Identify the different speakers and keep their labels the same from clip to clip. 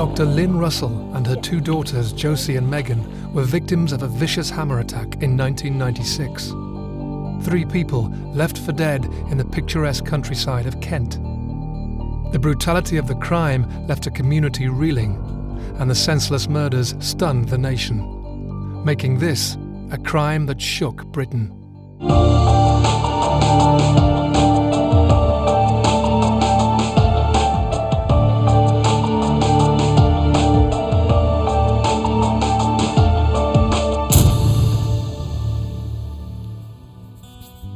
Speaker 1: Dr. Lin Russell and her two daughters, Josie and Megan, were victims of a vicious hammer attack in 1996. 3 people left for dead in the picturesque countryside of Kent. The brutality of the crime left a community reeling, and the senseless murders stunned the nation, making this a crime that shook Britain.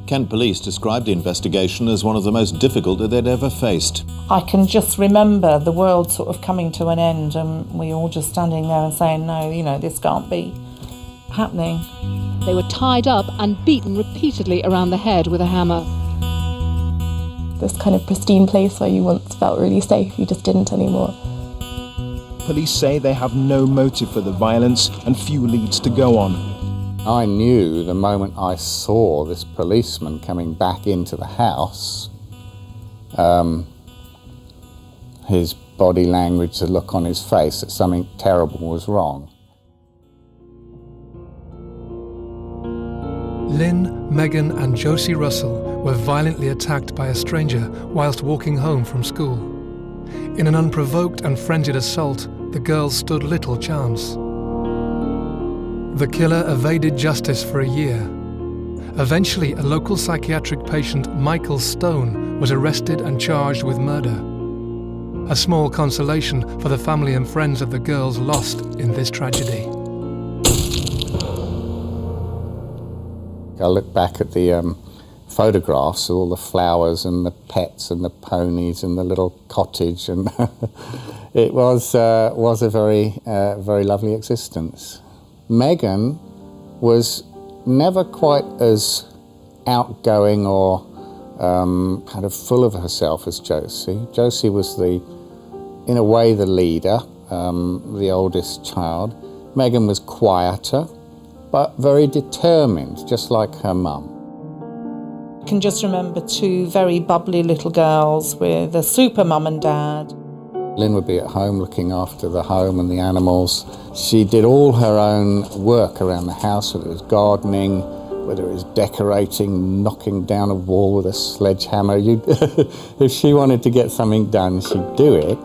Speaker 2: Kent police described the investigation as one of the most difficult that they'd ever faced.
Speaker 3: I can just remember the world sort of coming to an end and we all just standing there and saying, no, this can't be happening.
Speaker 4: They were tied up and beaten repeatedly around the head with a hammer.
Speaker 5: This kind of pristine place where you once felt really safe, you just didn't anymore.
Speaker 6: Police say they have no motive for the violence and few leads to go on.
Speaker 7: I knew the moment I saw this policeman coming back into the house, his body language, the look on his face, that something terrible was wrong.
Speaker 1: Lin, Megan and Josie Russell were violently attacked by a stranger whilst walking home from school. In an unprovoked and frenzied assault, the girls stood little chance. The killer evaded justice for a year. Eventually, a local psychiatric patient, Michael Stone, was arrested and charged with murder. A small consolation for the family and friends of the girls lost in this tragedy.
Speaker 7: I look back at the photographs of all the flowers and the pets and the ponies and the little cottage, and it was a very lovely existence. Megan was never quite as outgoing or kind of full of herself as Josie. Josie was in a way, the leader, the oldest child. Megan was quieter, but very determined, just like her mum.
Speaker 3: I can just remember 2 very bubbly little girls with a super mum and dad.
Speaker 7: Lin would be at home looking after the home and the animals. She did all her own work around the house, whether it was gardening, whether it was decorating, knocking down a wall with a sledgehammer. If she wanted to get something done, she'd do it.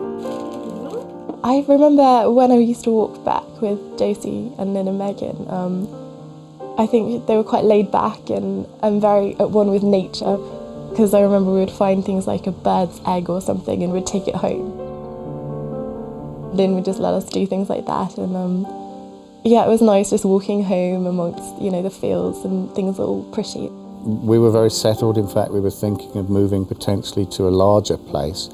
Speaker 5: I remember when I used to walk back with Josie and Lin and Megan, I think they were quite laid back and very at one with nature, because I remember we would find things like a bird's egg or something and we'd take it home. Lin would just let us do things like that, and it was nice just walking home amongst the fields and things all pretty.
Speaker 7: We were very settled. In fact, we were thinking of moving potentially to a larger place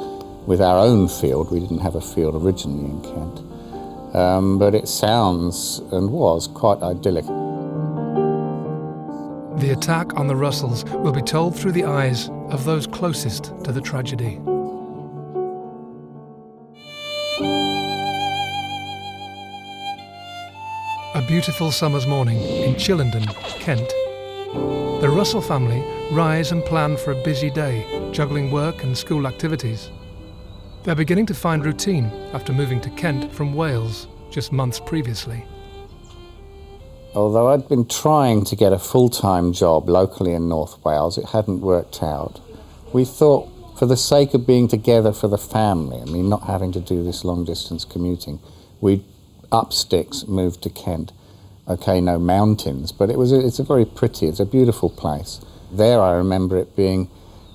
Speaker 7: with our own field. We didn't have a field originally in Kent, but it sounds and was quite idyllic.
Speaker 1: The attack on the Russells will be told through the eyes of those closest to the tragedy. A beautiful summer's morning in Chillenden, Kent. The Russell family rise and plan for a busy day, juggling work and school activities. They're beginning to find routine after moving to Kent from Wales just months previously.
Speaker 7: Although I'd been trying to get a full-time job locally in North Wales, it hadn't worked out. We thought, for the sake of being together for the family, not having to do this long-distance commuting, we'd up sticks, moved to Kent. Okay, no mountains, but it's a beautiful place. There I remember it being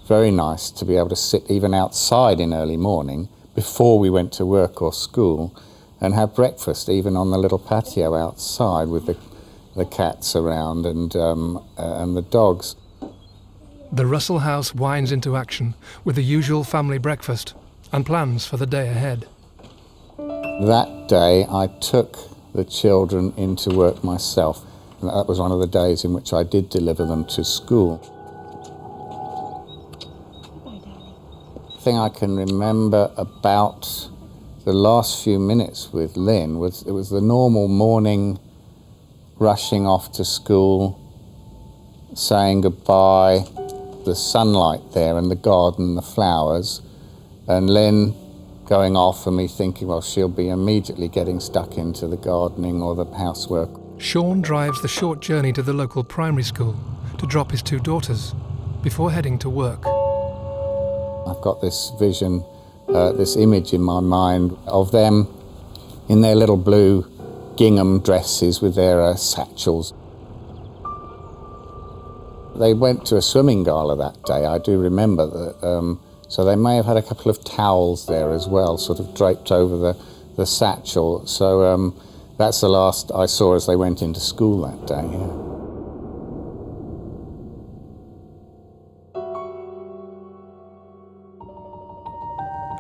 Speaker 7: very nice to be able to sit even outside in early morning before we went to work or school and have breakfast even on the little patio outside with the cats around and the dogs.
Speaker 1: The Russell house winds into action with the usual family breakfast and plans for the day ahead.
Speaker 7: That day I took the children into work myself, and that was one of the days in which I did deliver them to school. The thing I can remember about the last few minutes with Lin was it was the normal morning rushing off to school, saying goodbye, the sunlight there and the garden, the flowers, and Lin going off and me thinking, well, she'll be immediately getting stuck into the gardening or the housework.
Speaker 1: Sean drives the short journey to the local primary school to drop his 2 daughters before heading to work.
Speaker 7: I've got this vision, this image in my mind of them in their little blue gingham dresses with their satchels. They went to a swimming gala that day, I do remember that, so they may have had a couple of towels there as well, sort of draped over the satchel. So that's the last I saw as they went into school that day. Yeah.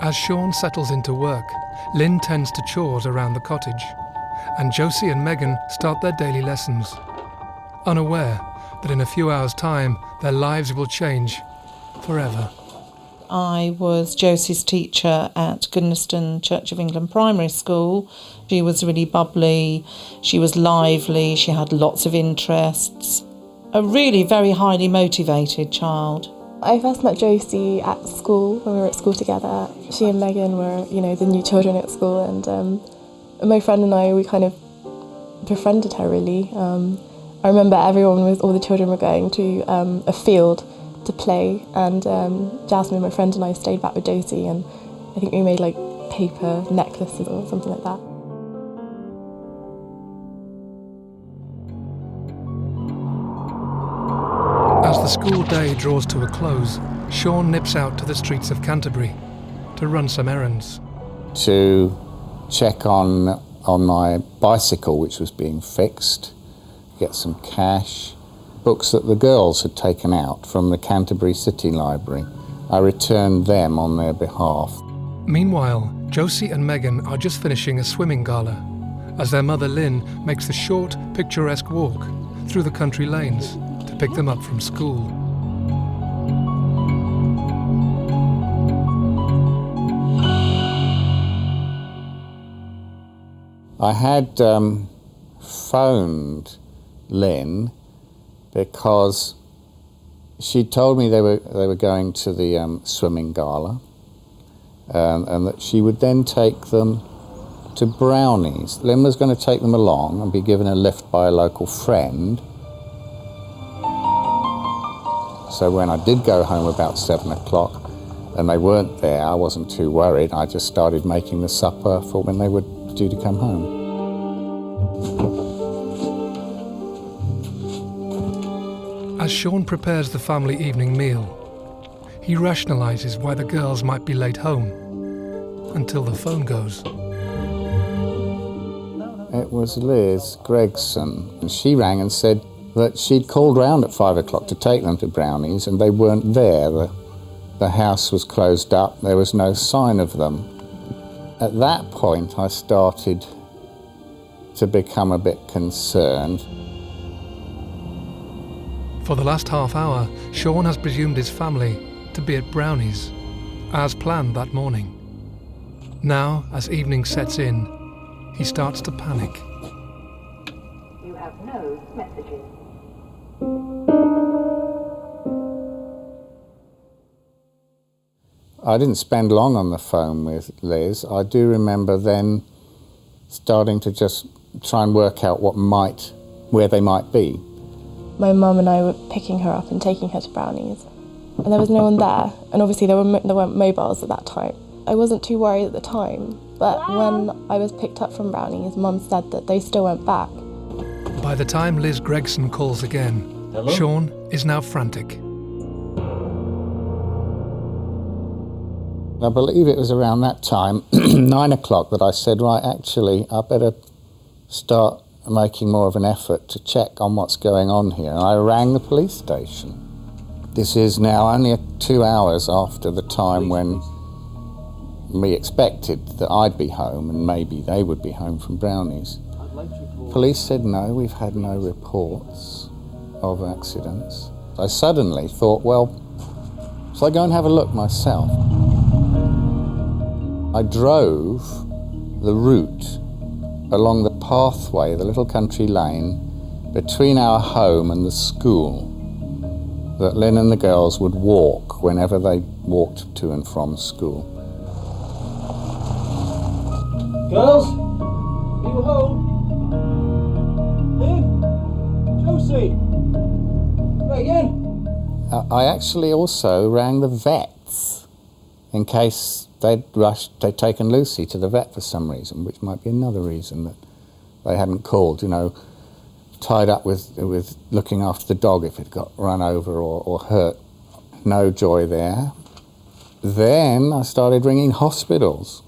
Speaker 1: As Sean settles into work, Lin tends to chores around the cottage, and Josie and Megan start their daily lessons, unaware that in a few hours' time their lives will change forever.
Speaker 3: I was Josie's teacher at Goodnestone Church of England Primary School. She was really bubbly, she was lively, she had lots of interests. A really very highly motivated child.
Speaker 5: I first met Josie at school, when we were at school together. She and Megan were, the new children at school, and my friend and I, we kind of befriended her, really. I remember all the children were going to a field to play, and Jasmine, my friend, and I stayed back with Josie, and I think we made like paper necklaces or something like that.
Speaker 1: As the school day draws to a close, Sean nips out to the streets of Canterbury to run some errands.
Speaker 7: To check on my bicycle, which was being fixed, get some cash, books that the girls had taken out from the Canterbury City Library. I returned them on their behalf.
Speaker 1: Meanwhile, Josie and Megan are just finishing a swimming gala, as their mother Lin makes the short, picturesque walk through the country lanes to pick them up from school.
Speaker 7: I had phoned Lin because she told me they were going to the swimming gala, and that she would then take them to Brownies. Lin was going to take them along and be given a lift by a local friend. So when I did go home about 7 o'clock and they weren't there, I wasn't too worried. I just started making the supper for when they were due to come home.
Speaker 1: As Sean prepares the family evening meal, he rationalises why the girls might be late home, until the phone goes.
Speaker 7: It was Liz Gregson, and she rang and said that she'd called round at 5 o'clock to take them to Brownies and they weren't there. The house was closed up, there was no sign of them. At that point I started to become a bit concerned.
Speaker 1: For the last half hour, Sean has presumed his family to be at Brownies, as planned that morning. Now, as evening sets in, he starts to panic.
Speaker 8: You have no messages.
Speaker 7: I didn't spend long on the phone with Liz. I do remember then starting to just try and work out where they might be.
Speaker 5: My mum and I were picking her up and taking her to Brownies, and there was no one there, and obviously there weren't mobiles at that time. I wasn't too worried at the time, but when I was picked up from Brownies, Mum said that they still weren't back.
Speaker 1: By the time Liz Gregson calls again, hello? Sean is now frantic.
Speaker 7: I believe it was around that time, 9 o'clock, that I said, right, actually, I better start making more of an effort to check on what's going on here. And I rang the police station. This is now only 2 hours after the time when we expected that I'd be home and maybe they would be home from Brownies. Police said no, we've had no reports of accidents. I suddenly thought, well, shall I go and have a look myself? I drove the route along the pathway, the little country lane, between our home and the school that Lin and the girls would walk whenever they walked to and from school.
Speaker 6: Girls, are you home? Lynn? Josie? Megan?
Speaker 7: I actually also rang the vets in case they'd taken Lucy to the vet for some reason, which might be another reason that they hadn't called, you know, tied up with looking after the dog if it got run over or hurt. No joy there. Then I started ringing hospitals,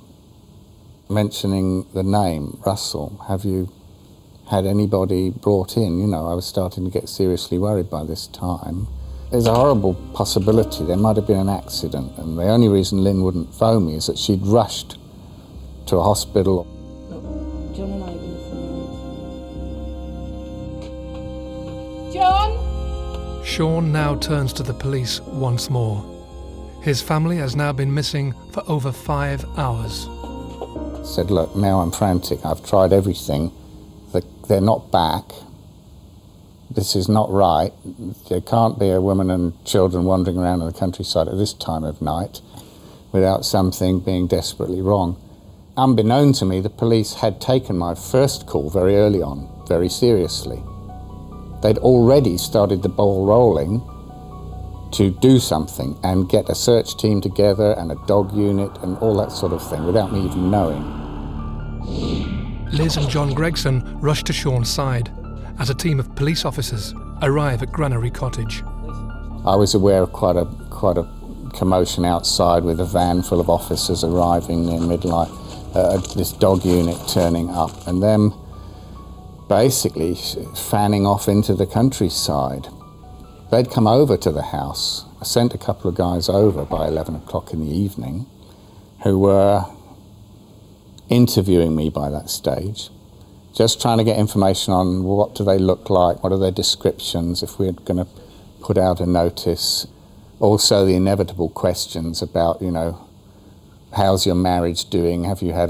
Speaker 7: mentioning the name, Russell. Have you had anybody brought in? You know, I was starting to get seriously worried by this time. There's a horrible possibility there might have been an accident, and the only reason Lynn wouldn't phone me is that she'd rushed to a hospital.
Speaker 9: John and I are going to come round. John?
Speaker 1: Sean now turns to the police once more. His family has now been missing for over 5 hours.
Speaker 7: Said, look, now I'm frantic. I've tried everything. They're not back. This is not right. There can't be a woman and children wandering around in the countryside at this time of night without something being desperately wrong. Unbeknown to me, the police had taken my first call very early on, very seriously. They'd already started the ball rolling to do something and get a search team together and a dog unit and all that sort of thing without me even knowing.
Speaker 1: Liz and John Gregson rush to Sean's side as a team of police officers arrive at Granary Cottage.
Speaker 7: I was aware of quite a commotion outside with a van full of officers arriving near midnight, this dog unit turning up, and them basically fanning off into the countryside. They'd come over to the house. I sent a couple of guys over by 11 o'clock in the evening who were interviewing me by that stage, just trying to get information on what do they look like, what are their descriptions, if we're going to put out a notice. Also the inevitable questions about, you know, how's your marriage doing? Have you had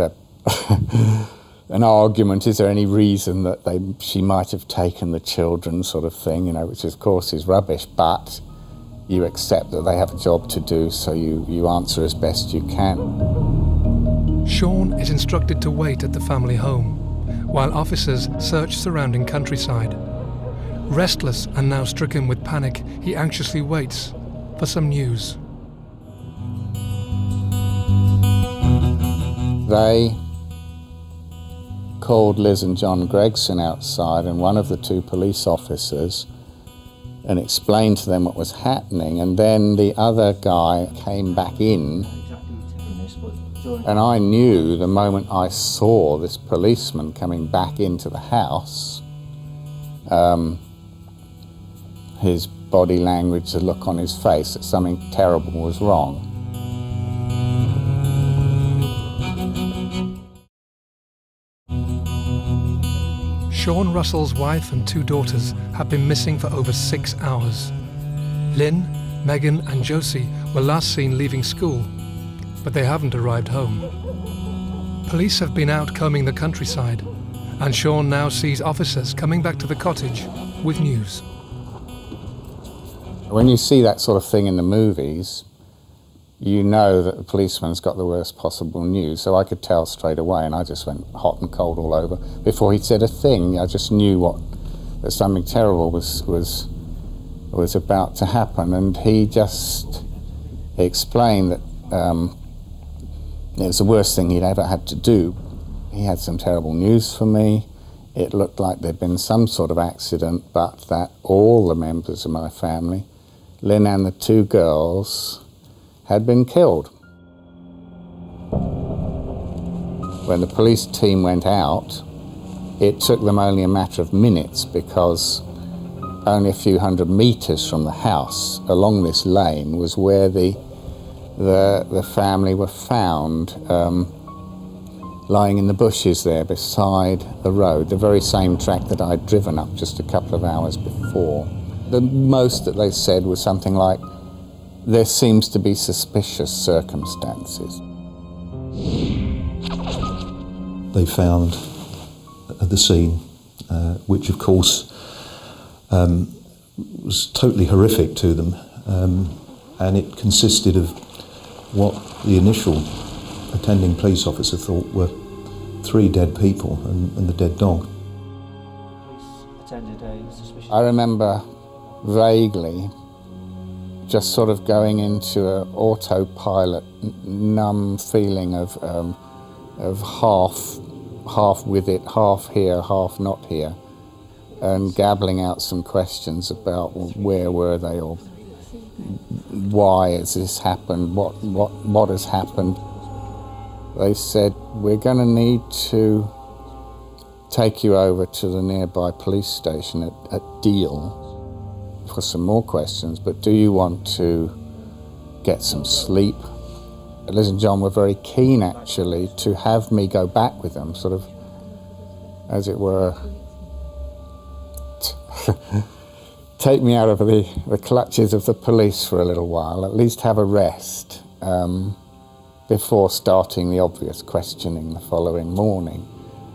Speaker 7: an argument? Is there any reason that she might have taken the children, sort of thing, you know, which of course is rubbish, but you accept that they have a job to do, so you answer as best you can.
Speaker 1: Sean is instructed to wait at the family home while officers search surrounding countryside. Restless and now stricken with panic, he anxiously waits for some news.
Speaker 7: They called Liz and John Gregson outside and one of the two police officers and explained to them what was happening, and then the other guy came back in, and I knew the moment I saw this policeman coming back into the house, his body language, the look on his face, that something terrible was wrong.
Speaker 1: Sean Russell's wife and 2 daughters have been missing for over 6 hours. Lin, Megan and Josie were last seen leaving school, but they haven't arrived home. Police have been out combing the countryside, and Sean now sees officers coming back to the cottage with news.
Speaker 7: When you see that sort of thing in the movies, you know that the policeman's got the worst possible news, so I could tell straight away, and I just went hot and cold all over. Before he'd said a thing, I just knew that something terrible was about to happen, and he just explained that it was the worst thing he'd ever had to do. He had some terrible news for me. It looked like there'd been some sort of accident, but that all the members of my family, Lynn and the 2 girls, had been killed. When the police team went out, it took them only a matter of minutes, because only a few hundred meters from the house along this lane was where the family were found lying in the bushes there beside the road, the very same track that I'd driven up just a couple of hours before. The most that they said was something like, there seems to be suspicious circumstances.
Speaker 10: They found the scene, which of course was totally horrific to them, and it consisted of what the initial attending police officer thought were 3 dead people and the dead dog.
Speaker 7: I remember vaguely just sort of going into an autopilot, numb feeling of half with it, half here, half not here, and gabbling out some questions about where were they, or why has this happened, what has happened. They said, we're going to need to take you over to the nearby police station at Deal for some more questions, but do you want to get some sleep? Liz and John were very keen, actually, to have me go back with them, sort of, as it were, take me out of the clutches of the police for a little while, at least have a rest, before starting the obvious questioning the following morning.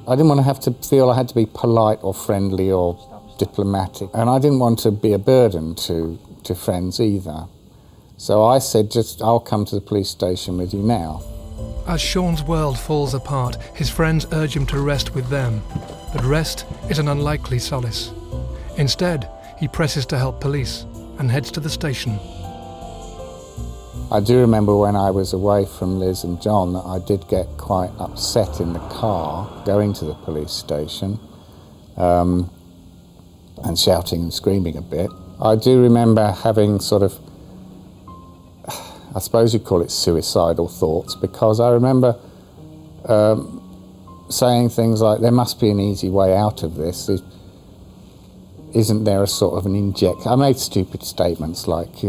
Speaker 7: I didn't want to have to feel I had to be polite or friendly or diplomatic, and I didn't want to be a burden to friends either. So I said, I'll come to the police station with you now.
Speaker 1: As Sean's world falls apart, his friends urge him to rest with them. But rest is an unlikely solace. Instead, he presses to help police and heads to the station.
Speaker 7: I do remember when I was away from Liz and John that I did get quite upset in the car going to the police station, and shouting and screaming a bit. I do remember having sort of, I suppose you'd call it suicidal thoughts, because I remember saying things like, there must be an easy way out of this. Isn't there a sort of an inject? I made stupid statements like,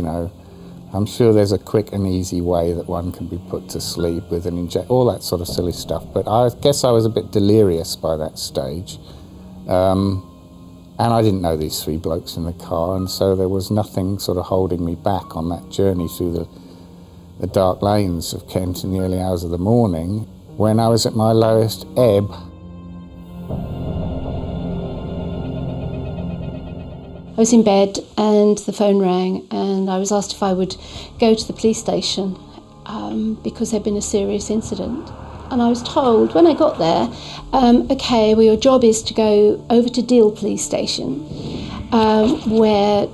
Speaker 7: I'm sure there's a quick and easy way that one can be put to sleep with an inject, all that sort of silly stuff. But I guess I was a bit delirious by that stage. And I didn't know these 3 blokes in the car, and so there was nothing sort of holding me back on that journey through the dark lanes of Kent in the early hours of the morning, when I was at my lowest ebb.
Speaker 11: I was in bed and the phone rang, and I was asked if I would go to the police station because there'd been a serious incident. And I was told when I got there, okay, well, your job is to go over to Deal police station where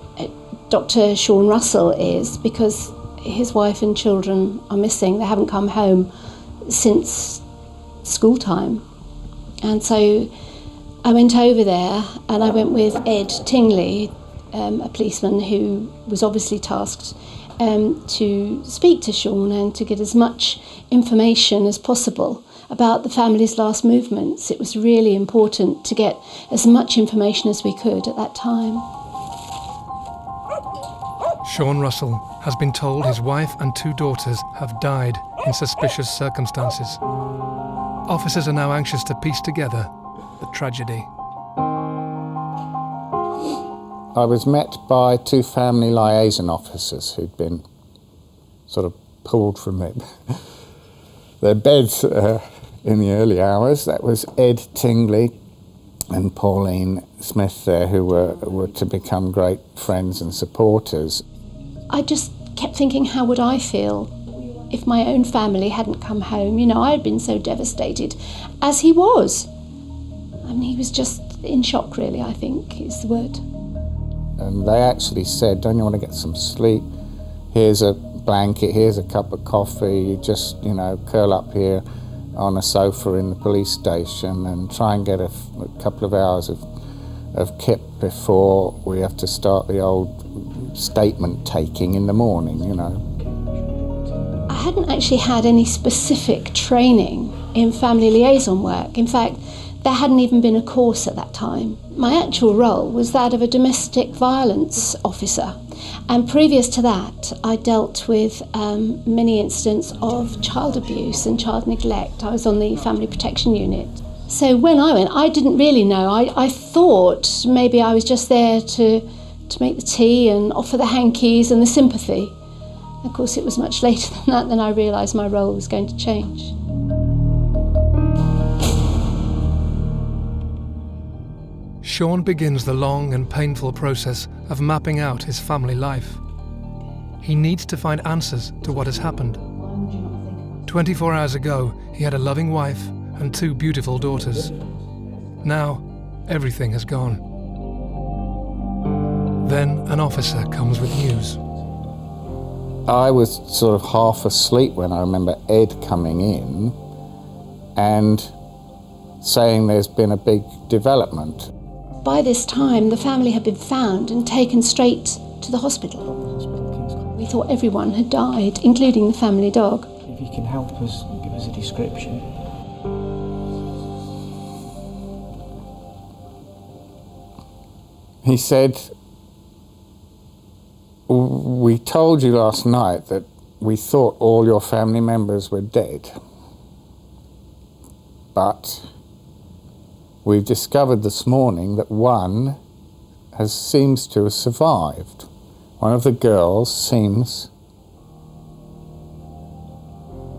Speaker 11: Dr. Sean Russell is, because his wife and children are missing. They haven't come home since school time. And so I went over there, and I went with Ed Tingley, a policeman who was obviously tasked to speak to Sean and to get as much information as possible about the family's last movements. It was really important to get as much information as we could at that time.
Speaker 1: Sean Russell has been told his wife and 2 daughters have died in suspicious circumstances. Officers are now anxious to piece together the tragedy.
Speaker 7: I was met by 2 family liaison officers who'd been sort of pulled from their beds in the early hours. That was Ed Tingley and Pauline Smith there, who were to become great friends and supporters.
Speaker 11: I just kept thinking, how would I feel if my own family hadn't come home? I had been so devastated, as he was. I mean, he was just in shock, really, I think is the word.
Speaker 7: And they actually said, don't you want to get some sleep? Here's a blanket, here's a cup of coffee, you just, curl up here on a sofa in the police station and try and get a couple of hours of kip before we have to start the old statement taking in the morning,
Speaker 11: I hadn't actually had any specific training in family liaison work. In fact, there hadn't even been a course at that time. My actual role was that of a domestic violence officer, and previous to that I dealt with many incidents of child abuse and child neglect. I was on the family protection unit. So when I went, I didn't really know. I thought maybe I was just there to make the tea and offer the hankies and the sympathy. Of course, it was much later than that that I realised my role was going to change.
Speaker 1: Sean begins the long and painful process of mapping out his family life. He needs to find answers to what has happened. 24 hours ago, he had a loving wife and 2 beautiful daughters. Now, everything has gone. Then an officer comes with news.
Speaker 7: I was sort of half asleep when I remember Ed coming in and saying there's been a big development.
Speaker 11: By this time, the family had been found and taken straight to the hospital. We thought everyone had died, including the family dog.
Speaker 12: If you can help us, give us a description.
Speaker 7: He said, "We told you last night that we thought all your family members were dead. But we've discovered this morning that one seems to have survived. One of the girls seems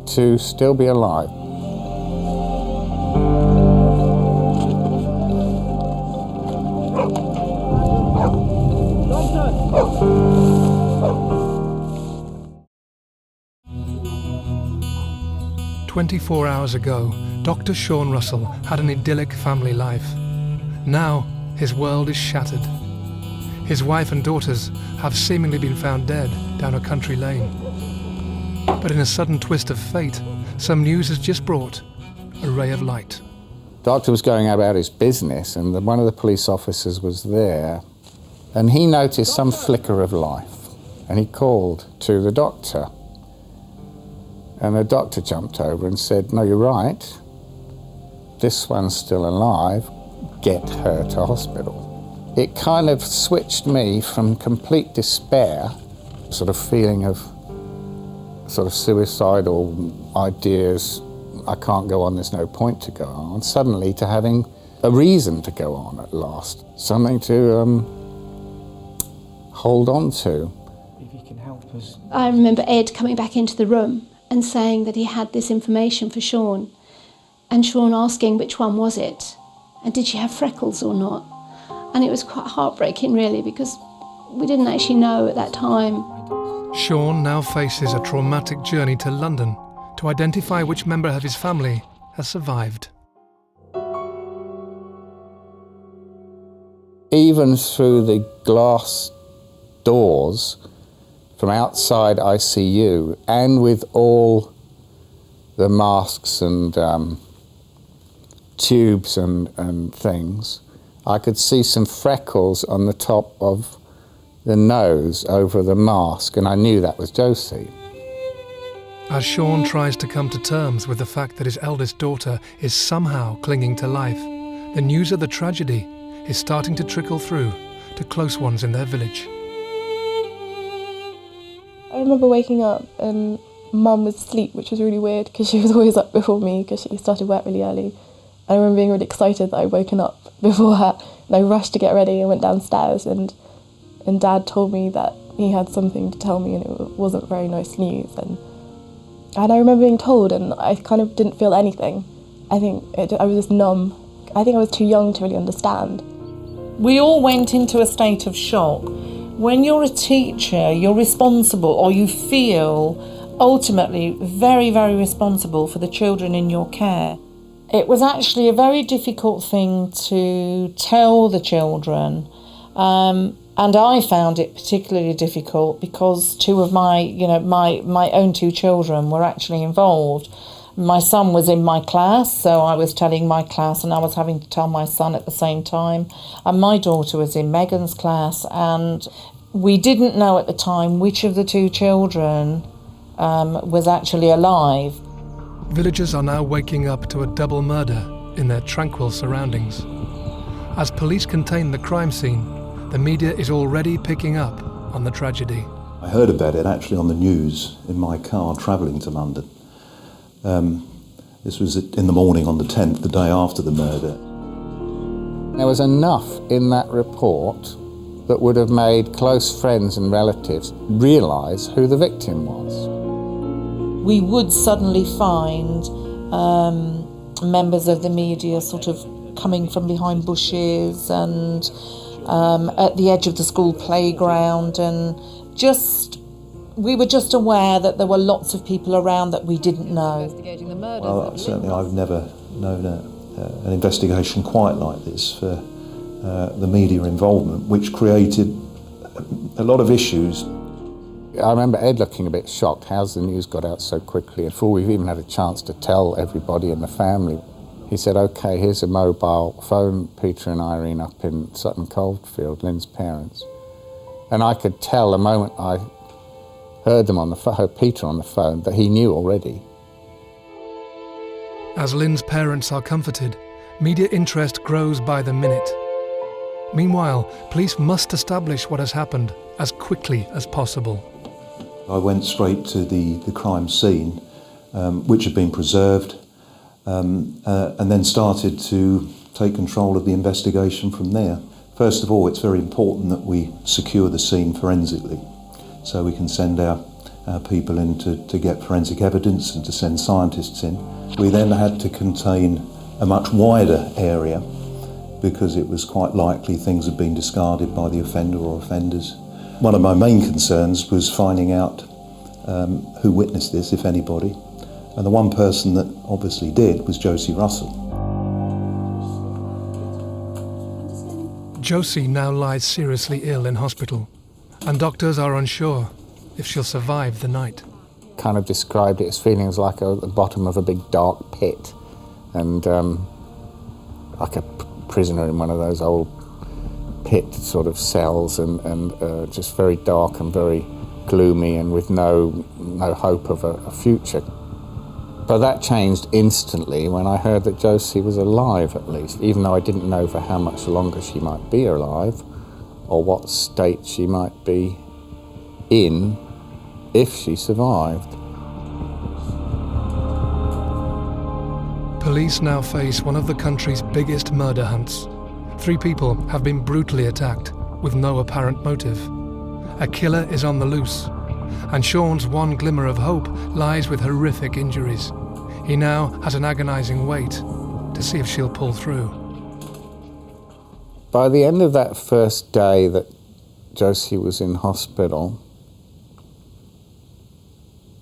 Speaker 7: to still be alive."
Speaker 1: "24 hours ago, Dr. Sean Russell had an idyllic family life. Now, his world is shattered. His wife and daughters have seemingly been found dead down a country lane. But in a sudden twist of fate, some news has just brought a ray of light.
Speaker 7: Doctor was going about his business, and one of the police officers was there, and he noticed some flicker of life, and he called to the doctor. And the doctor jumped over and said, "No, you're right. This one's still alive. Get her to hospital." It kind of switched me from complete despair, sort of feeling of sort of suicidal ideas, I can't go on, there's no point to go on, suddenly to having a reason to go on at last, something to hold on to.
Speaker 12: If you can help us.
Speaker 11: I remember Ed coming back into the room and saying that he had this information for Sean, and Sean asking which one was it, and did she have freckles or not? And it was quite heartbreaking, really, because we didn't actually know at that time.
Speaker 1: Sean now faces a traumatic journey to London to identify which member of his family has survived.
Speaker 7: Even through the glass doors from outside ICU, and with all the masks and tubes and things, I could see some freckles on the top of the nose over the mask, and I knew that was Josie.
Speaker 1: As Sean tries to come to terms with the fact that his eldest daughter is somehow clinging to life, the news of the tragedy is starting to trickle through to close ones in their village.
Speaker 5: I remember waking up and Mum was asleep, which was really weird because she was always up before me because she started work really early. I remember being really excited that I'd woken up before her, and I rushed to get ready and went downstairs, and Dad told me that he had something to tell me, and it wasn't very nice news. And I remember being told, and I kind of didn't feel anything. I think I was just numb. I think I was too young to really understand.
Speaker 3: We all went into a state of shock. When you're a teacher, you're responsible, or you feel ultimately very, very responsible for the children in your care. It was actually a very difficult thing to tell the children, and I found it particularly difficult because two of my own two children were actually involved. My son was in my class, so I was telling my class, and I was having to tell my son at the same time. And my daughter was in Megan's class, and we didn't know at the time which of the two children was actually alive.
Speaker 1: Villagers are now waking up to a double murder in their tranquil surroundings. As police contain the crime scene, the media is already picking up on the tragedy.
Speaker 10: I heard about it actually on the news in my car travelling to London. This was in the morning on the 10th, the day after the murder.
Speaker 7: There was enough in that report that would have made close friends and relatives realise who the victim was.
Speaker 3: We would suddenly find members of the media sort of coming from behind bushes and at the edge of the school playground, and just We were just aware that there were lots of people around that we didn't know.
Speaker 4: Investigating the murders
Speaker 10: Well,
Speaker 4: of
Speaker 10: certainly
Speaker 4: Lin
Speaker 10: I've never known an investigation quite like this for the media involvement, which created a lot of issues.
Speaker 7: I remember Ed looking a bit shocked. How's the news got out so quickly? Before we've even had a chance to tell everybody in the family, he said, OK, here's a mobile phone Peter and Irene up in Sutton Coldfield, Lin's parents. And I could tell the moment I heard them on the heard Peter on the phone that he knew already.
Speaker 1: As Lin's parents are comforted, media interest grows by the minute. Meanwhile, police must establish what has happened as quickly as possible.
Speaker 10: I went straight to the crime scene, which had been preserved, and then started to take control of the investigation from there. First of all, it's very important that we secure the scene forensically, so we can send our people in to get forensic evidence and to send scientists in. We then had to contain a much wider area because it was quite likely things had been discarded by the offender or offenders. One of my main concerns was finding out who witnessed this, if anybody, and the one person that obviously did was Josie Russell.
Speaker 1: Josie now lies seriously ill in hospital, and doctors are unsure if she'll survive the night.
Speaker 7: Kind of described it as feeling like at the bottom of a big dark pit, and like a prisoner in one of those old pit sort of cells, and just very dark and very gloomy and with no hope of a future. But that changed instantly when I heard that Josie was alive, at least, even though I didn't know for how much longer she might be alive or what state she might be in if she survived.
Speaker 1: Police now face one of the country's biggest murder hunts. 3 people have been brutally attacked with no apparent motive. A killer is on the loose, and Sean's one glimmer of hope lies with horrific injuries. He now has an agonising wait to see if she'll pull through.
Speaker 7: By the end of that first day that Josie was in hospital,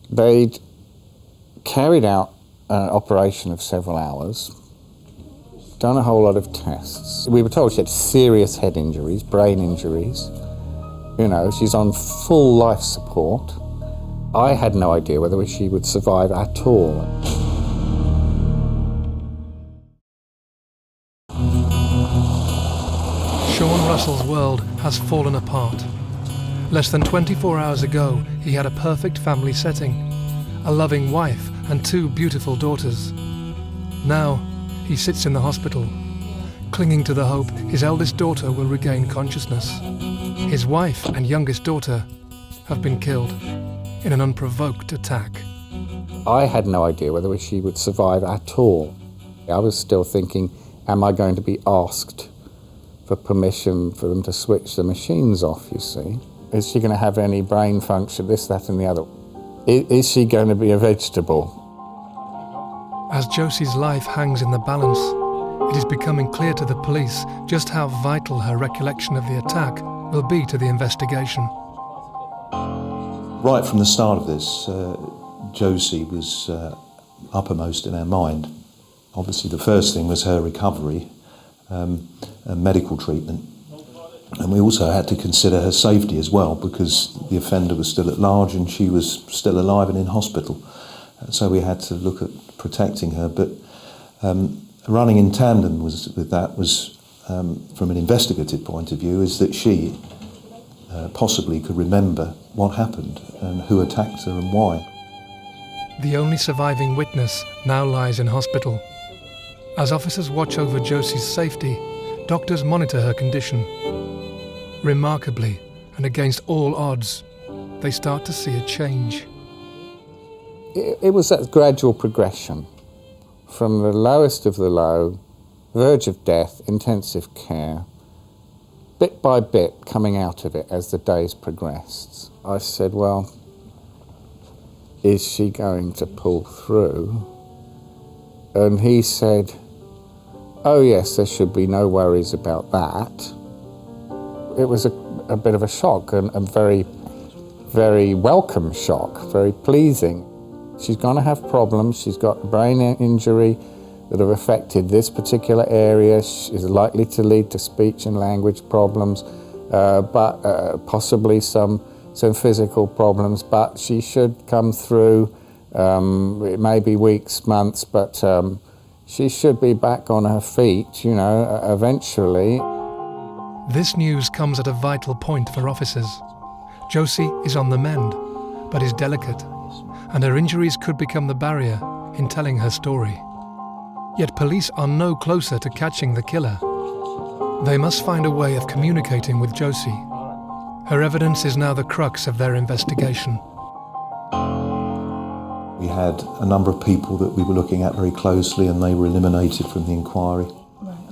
Speaker 7: they'd carried out an operation of several hours, done a whole lot of tests. We were told she had serious head injuries, brain injuries. You know, she's on full life support. I had no idea whether she would survive at all.
Speaker 1: Sean Russell's world has fallen apart. Less than 24 hours ago, he had a perfect family setting, a loving wife and 2 beautiful daughters. Now, he sits in the hospital, clinging to the hope his eldest daughter will regain consciousness. His wife and youngest daughter have been killed in an unprovoked attack.
Speaker 7: I had no idea whether she would survive at all. I was still thinking, am I going to be asked for permission for them to switch the machines off, you see? Is she going to have any brain function, this, that and the other? Is she going to be a vegetable?
Speaker 1: As Josie's life hangs in the balance, it is becoming clear to the police just how vital her recollection of the attack will be to the investigation.
Speaker 10: Right from the start of this, Josie was uppermost in our mind. Obviously the first thing was her recovery and medical treatment. And we also had to consider her safety as well, because the offender was still at large and she was still alive and in hospital. So we had to look at protecting her. But running in tandem with that was, from an investigative point of view, is that she possibly could remember what happened and who attacked her and why.
Speaker 1: The only surviving witness now lies in hospital. As officers watch over Josie's safety, doctors monitor her condition. Remarkably, and against all odds, they start to see a change.
Speaker 7: It was that gradual progression from the lowest of the low, verge of death, intensive care, bit by bit coming out of it as the days progressed. I said, well, is she going to pull through? And he said, oh yes, there should be no worries about that. It was a bit of a shock and very, very welcome shock, very pleasing. She's going to have problems. She's got a brain injury that have affected this particular area. She's likely to lead to speech and language problems, but possibly some physical problems, but she should come through. It may be weeks, months, but she should be back on her feet, you know, eventually.
Speaker 1: This news comes at a vital point for officers. Josie is on the mend, but is delicate, and her injuries could become the barrier in telling her story. Yet police are no closer to catching the killer. They must find a way of communicating with Josie. Her evidence is now the crux of their investigation.
Speaker 10: We had a number of people that we were looking at very closely, and they were eliminated from the inquiry.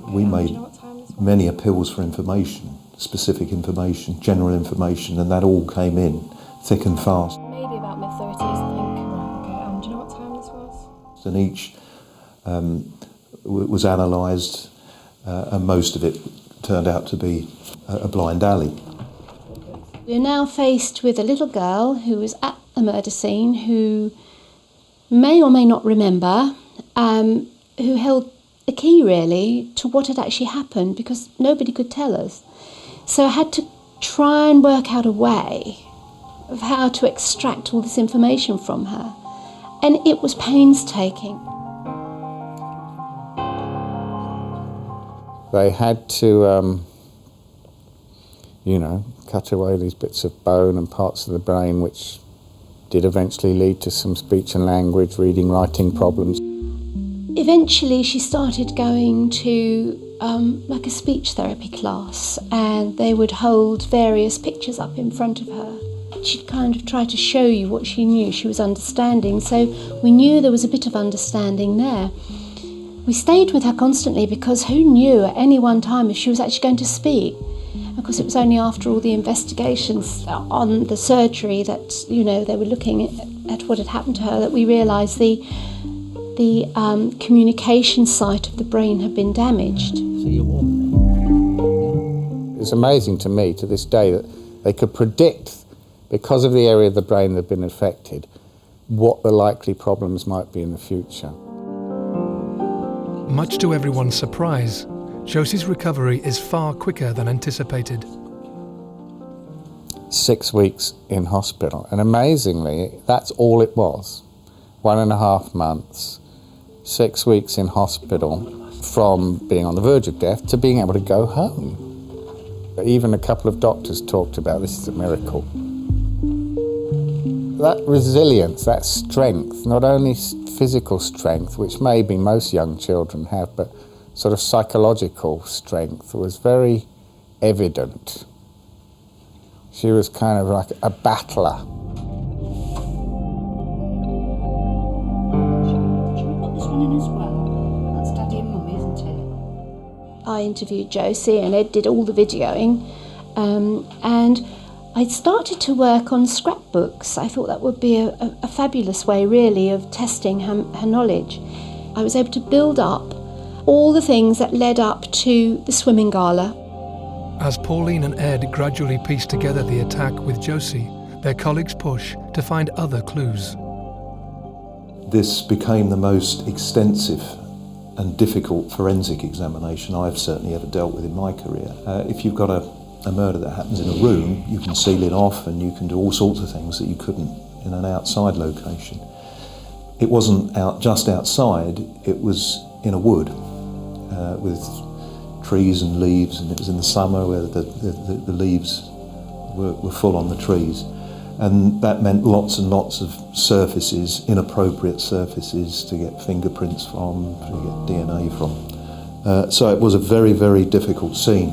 Speaker 10: We made many appeals for information, specific information, general information, and that all came in thick and fast.
Speaker 5: Maybe about mid-30s, I think. Right, okay. Do you know what time this was?
Speaker 10: And each was analysed, and most of it turned out to be a blind alley.
Speaker 11: We're now faced with a little girl who was at the murder scene, who may or may not remember, who held a key really to what had actually happened, because nobody could tell us. So I had to try and work out a way of how to extract all this information from her, and it was painstaking.
Speaker 7: They had to, cut away these bits of bone and parts of the brain, which did eventually lead to some speech and language, reading, writing problems.
Speaker 11: Eventually she started going to like a speech therapy class, and they would hold various pictures up in front of her. She'd kind of try to show you what she knew she was understanding, so we knew there was a bit of understanding there. We stayed with her constantly because who knew at any one time if she was actually going to speak? Of course, it was only after all the investigations on the surgery that, they were looking at what had happened to her, that we realised the communication site of the brain had been damaged.
Speaker 7: It's amazing to me to this day that they could predict, because of the area of the brain that had been affected, what the likely problems might be in the future.
Speaker 1: Much to everyone's surprise, Josie's recovery is far quicker than anticipated.
Speaker 7: 6 weeks in hospital, and amazingly, that's all it was. 1.5 months, 6 weeks in hospital, from being on the verge of death to being able to go home. Even a couple of doctors talked about this is a miracle. That resilience, that strength, not only physical strength, which maybe most young children have, but sort of psychological strength was very evident. She was kind of like a battler.
Speaker 9: Should we put this one in as well? That's Daddy and Mummy, isn't it?
Speaker 11: I interviewed Josie, and Ed did all the videoing, and I started to work on scrapbooks. I thought that would be a fabulous way, really, of testing her knowledge. I was able to build up all the things that led up to the swimming gala.
Speaker 1: As Pauline and Ed gradually piece together the attack with Josie, their colleagues push to find other clues.
Speaker 10: This became the most extensive and difficult forensic examination I've certainly ever dealt with in my career. If you've got a murder that happens in a room, you can seal it off and you can do all sorts of things that you couldn't in an outside location. It wasn't just outside, it was in a wood with trees and leaves, and it was in the summer where the leaves were full on the trees. And that meant lots and lots of surfaces, inappropriate surfaces to get fingerprints from, to get DNA from. So it was a very, very difficult scene.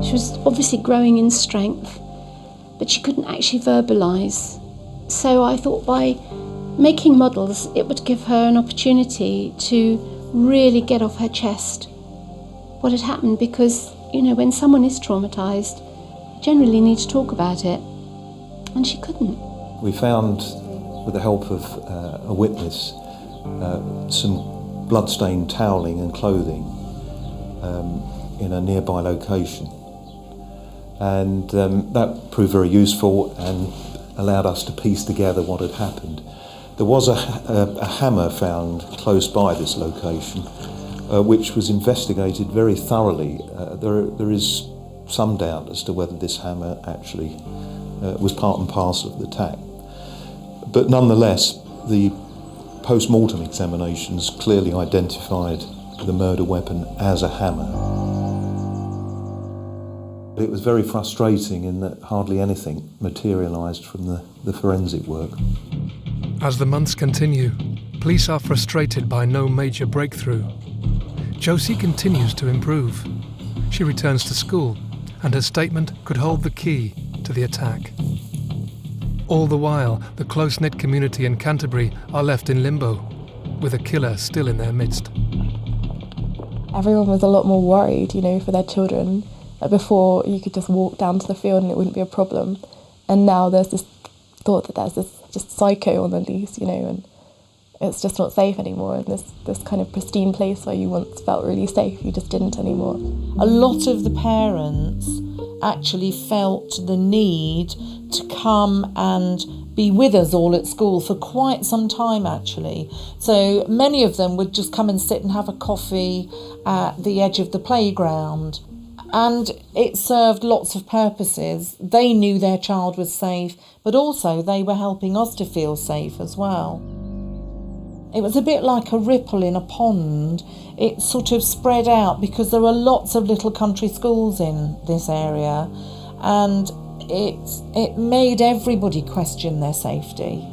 Speaker 11: She was obviously growing in strength, but she couldn't actually verbalise. So I thought by making models, it would give her an opportunity to really get off her chest what had happened, because, when someone is traumatised, you generally need to talk about it, and she couldn't.
Speaker 10: We found, with the help of a witness, some blood-stained toweling and clothing in a nearby location. And that proved very useful and allowed us to piece together what had happened. There was a hammer found close by this location, which was investigated very thoroughly. There is some doubt as to whether this hammer actually was part and parcel of the attack. But nonetheless, the post-mortem examinations clearly identified the murder weapon as a hammer. It was very frustrating in that hardly anything materialised from the forensic work.
Speaker 1: As the months continue, police are frustrated by no major breakthrough. Josie continues to improve. She returns to school, and her statement could hold the key to the attack. All the while, the close-knit community in Canterbury are left in limbo, with a killer still in their midst.
Speaker 5: Everyone was a lot more worried, for their children. Before, you could just walk down to the field and it wouldn't be a problem. And now there's this thought that there's this just psycho on the loose, and it's just not safe anymore. And this kind of pristine place where you once felt really safe, you just didn't anymore.
Speaker 3: A lot of the parents actually felt the need to come and be with us all at school for quite some time, actually. So many of them would just come and sit and have a coffee at the edge of the playground. And it served lots of purposes. They knew their child was safe, but also they were helping us to feel safe as well. It was a bit like a ripple in a pond. It sort of spread out because there were lots of little country schools in this area, and it made everybody question their safety.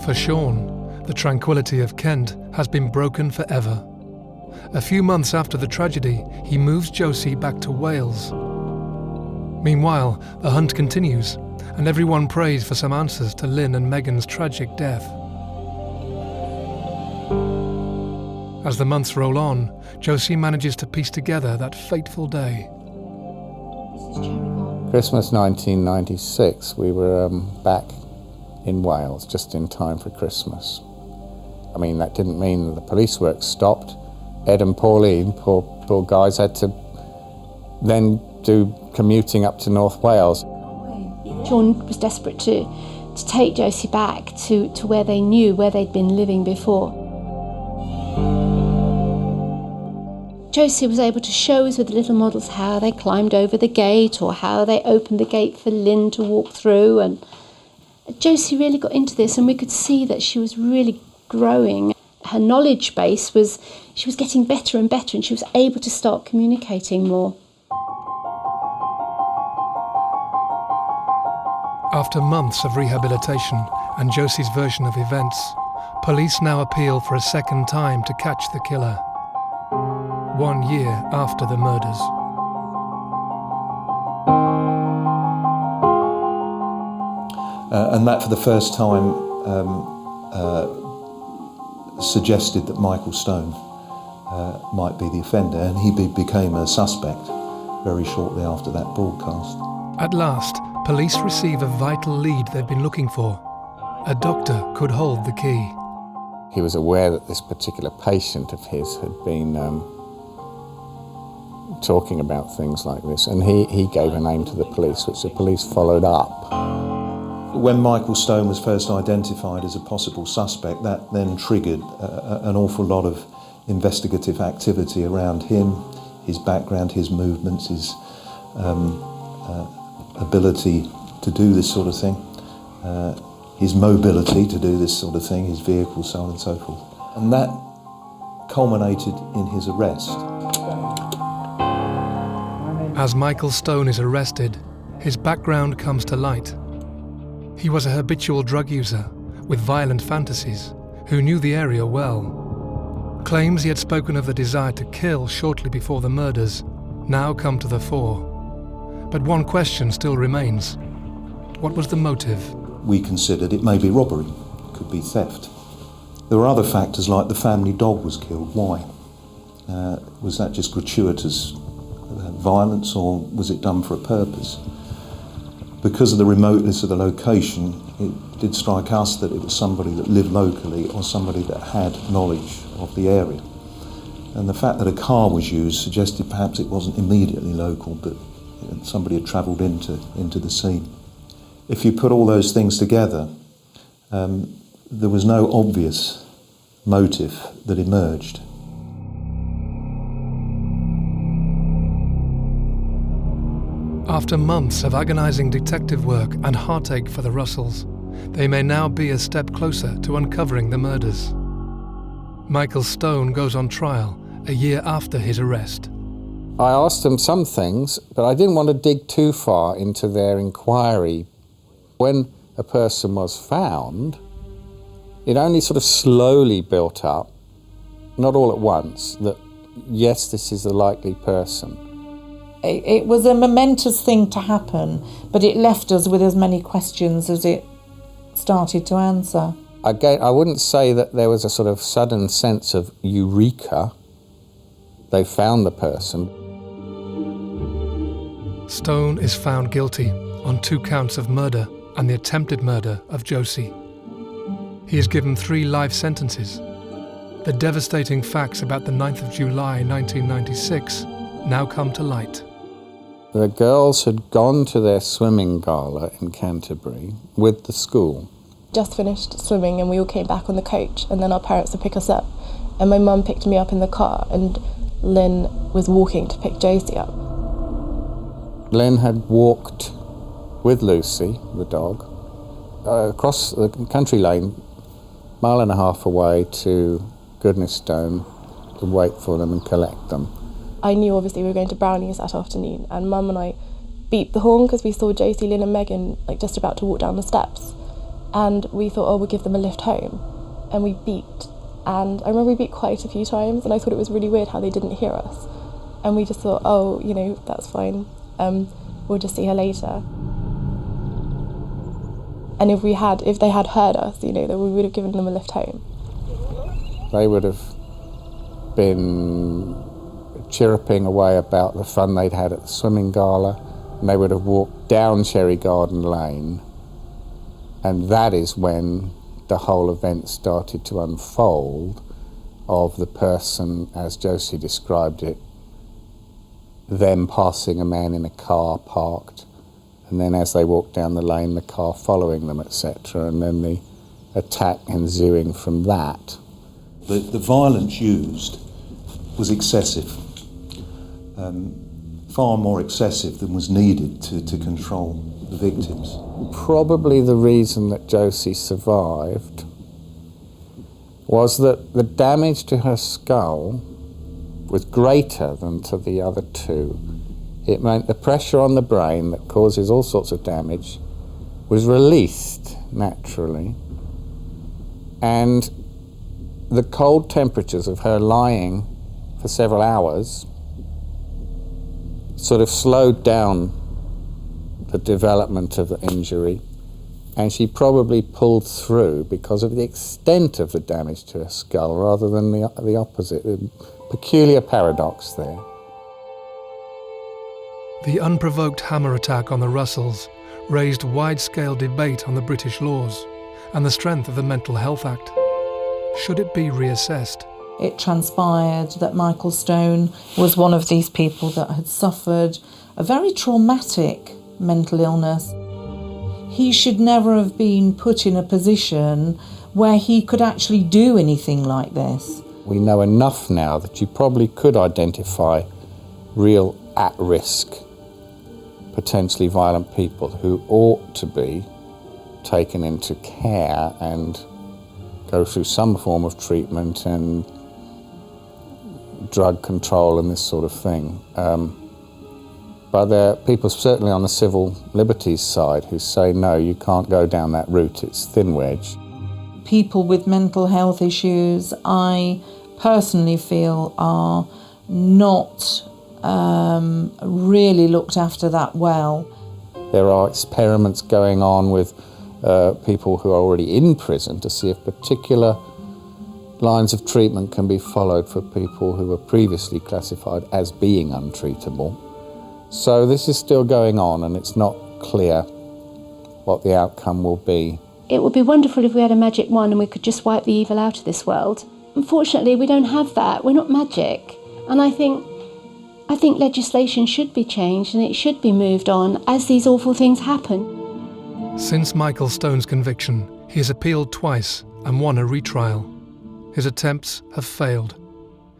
Speaker 1: For Sean, the tranquility of Kent has been broken forever. A few months after the tragedy, he moves Josie back to Wales. Meanwhile, the hunt continues, and everyone prays for some answers to Lin and Megan's tragic death. As the months roll on, Josie manages to piece together that fateful day.
Speaker 7: Christmas 1996, we were back in Wales just in time for Christmas. I mean, that didn't mean that the police work stopped. Ed and Pauline, poor guys, had to then do commuting up to North Wales.
Speaker 11: Sean was desperate to take Josie back to where they knew, where they'd been living before. Josie was able to show us with the little models how they climbed over the gate or how they opened the gate for Lin to walk through. And Josie really got into this, and we could see that she was really growing. Her knowledge base she was getting better and better, and she was able to start communicating more.
Speaker 1: After months of rehabilitation and Josie's version of events, police now appeal for a second time to catch the killer. 1 year after the murders.
Speaker 10: And that for the first time suggested that Michael Stone might be the offender, and he became a suspect very shortly after that broadcast.
Speaker 1: At last, police receive a vital lead they've been looking for. A doctor could hold the key.
Speaker 7: He was aware that this particular patient of his had been talking about things like this, and he gave a name to the police, which the police followed up.
Speaker 10: When Michael Stone was first identified as a possible suspect, that then triggered an awful lot of investigative activity around him, his background, his movements, his ability to do this sort of thing, his mobility to do this sort of thing, his vehicle, so on and so forth. And that culminated in his arrest.
Speaker 1: As Michael Stone is arrested, his background comes to light. He was a habitual drug user with violent fantasies who knew the area well. Claims he had spoken of the desire to kill shortly before the murders now come to the fore. But one question still remains. What was the motive?
Speaker 10: We considered it may be robbery, it could be theft. There were other factors like the family dog was killed. Why? Was that just gratuitous violence, or was it done for a purpose? Because of the remoteness of the location, it did strike us that it was somebody that lived locally or somebody that had knowledge of the area. And the fact that a car was used suggested perhaps it wasn't immediately local, but somebody had travelled into the scene. If you put all those things together, there was no obvious motive that emerged.
Speaker 1: After months of agonising detective work and heartache for the Russells, they may now be a step closer to uncovering the murders. Michael Stone goes on trial a year after his arrest.
Speaker 7: I asked them some things, but I didn't want to dig too far into their inquiry. When a person was found, it only sort of slowly built up, not all at once, that yes, this is the likely person.
Speaker 3: It was a momentous thing to happen, but it left us with as many questions as it started to answer.
Speaker 7: Again, I wouldn't say that there was a sort of sudden sense of eureka. They found the person.
Speaker 1: Stone is found guilty on 2 counts of murder and the attempted murder of Josie. He is given 3 life sentences. The devastating facts about the 9th of July 1996 now come to light.
Speaker 7: The girls had gone to their swimming gala in Canterbury with the school.
Speaker 5: Just finished swimming and we all came back on the coach, and then our parents would pick us up, and my mum picked me up in the car and Lin was walking to pick Josie up.
Speaker 7: Lin had walked with Lucy, the dog, across the country lane, 1.5 miles away to Goodnestone to wait for them and collect them.
Speaker 5: I knew obviously we were going to Brownies that afternoon, and Mum and I beeped the horn because we saw Josie, Lin and Megan just about to walk down the steps, and we thought, oh, we'll give them a lift home, and we beeped, and I remember we beeped quite a few times, and I thought it was really weird how they didn't hear us, and we just thought, oh, that's fine, we'll just see her later. And if they had heard us, then we would have given them a lift home.
Speaker 7: They would have been chirruping away about the fun they'd had at the swimming gala, and they would have walked down Cherry Garden Lane, and that is when the whole event started to unfold of the person, as Josie described it, them passing a man in a car parked, and then as they walked down the lane, the car following them, etc., and then the attack ensuing from that.
Speaker 10: The violence used was excessive. Far more excessive than was needed to control the victims.
Speaker 7: Probably the reason that Josie survived was that the damage to her skull was greater than to the other 2. It meant the pressure on the brain that causes all sorts of damage was released naturally, and the cold temperatures of her lying for several hours sort of slowed down the development of the injury, and she probably pulled through because of the extent of the damage to her skull rather than the opposite. A peculiar paradox there.
Speaker 1: The unprovoked hammer attack on the Russells raised wide-scale debate on the British laws and the strength of the Mental Health Act. Should it be reassessed?
Speaker 3: It transpired that Michael Stone was one of these people that had suffered a very traumatic mental illness. He should never have been put in a position where he could actually do anything like this.
Speaker 7: We know enough now that you probably could identify real at-risk, potentially violent people who ought to be taken into care and go through some form of treatment and drug control and this sort of thing. But there are people certainly on the civil liberties side who say, no, you can't go down that route, it's thin wedge.
Speaker 3: People with mental health issues, I personally feel, are not really looked after that well.
Speaker 7: There are experiments going on with people who are already in prison to see if particular lines of treatment can be followed for people who were previously classified as being untreatable. So this is still going on, and it's not clear what the outcome will be.
Speaker 11: It would be wonderful if we had a magic wand and we could just wipe the evil out of this world. Unfortunately, we don't have that. We're not magic. And I think I think legislation should be changed and it should be moved on as these awful things happen.
Speaker 1: Since Michael Stone's conviction, he has appealed twice and won a retrial. His attempts have failed.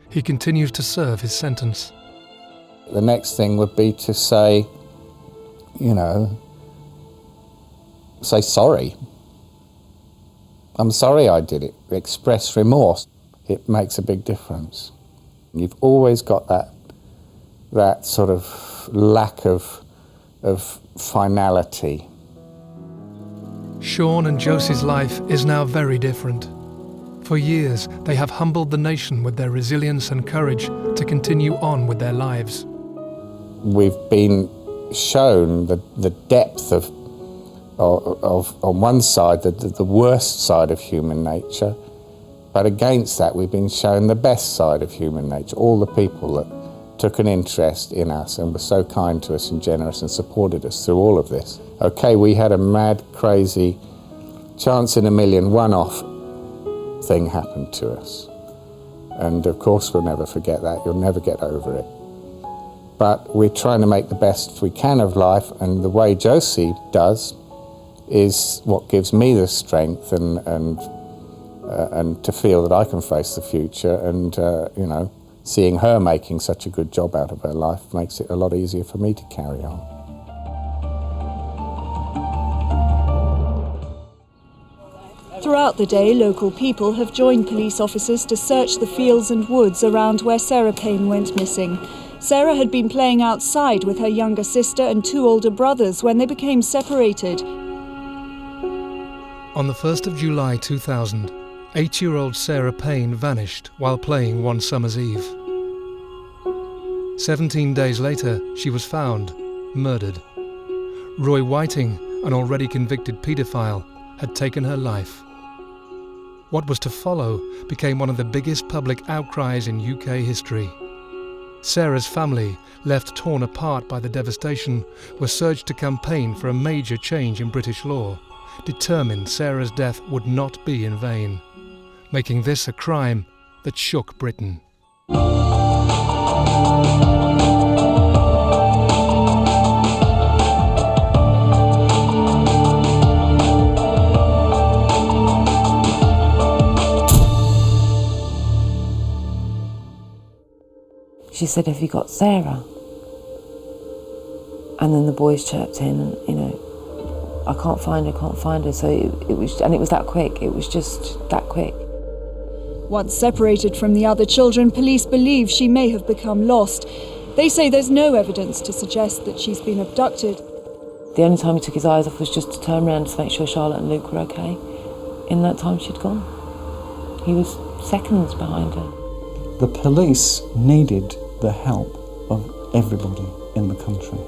Speaker 1: He continues to serve his sentence.
Speaker 7: The next thing would be to say, say sorry. I'm sorry I did it. Express remorse. It makes a big difference. You've always got that sort of lack of finality.
Speaker 1: Sean and Josie's life is now very different. For years, they have humbled the nation with their resilience and courage to continue on with their lives.
Speaker 7: We've been shown the depth of on one side, the worst side of human nature, but against that we've been shown the best side of human nature, all the people that took an interest in us and were so kind to us and generous and supported us through all of this. Okay, we had a mad, crazy, chance in a million, one-off thing happen to us. And of course we'll never forget that, you'll never get over it. But we're trying to make the best we can of life, and the way Josie does is what gives me the strength and to feel that I can face the future, and seeing her making such a good job out of her life makes it a lot easier for me to carry on.
Speaker 13: Throughout the day, local people have joined police officers to search the fields and woods around where Sarah Payne went missing. Sarah had been playing outside with her younger sister and two older brothers when they became separated.
Speaker 1: On the 1st of July 2000, 8-year-old Sarah Payne vanished while playing one summer's eve. 17 days later, she was found, murdered. Roy Whiting, an already convicted paedophile, had taken her life. What was to follow became one of the biggest public outcries in UK history. Sarah's family, left torn apart by the devastation, were surged to campaign for a major change in British law, determined Sarah's death would not be in vain, making this a crime that shook Britain.
Speaker 14: She said, "Have you got Sarah?" And then the boys chirped in, I can't find her. So it was that quick. It was just that quick.
Speaker 13: Once separated from the other children, police believe she may have become lost. They say there's no evidence to suggest that she's been abducted.
Speaker 14: The only time he took his eyes off was just to turn around to make sure Charlotte and Luke were okay. In that time she'd gone. He was seconds behind her.
Speaker 12: The police needed the help of everybody in the country.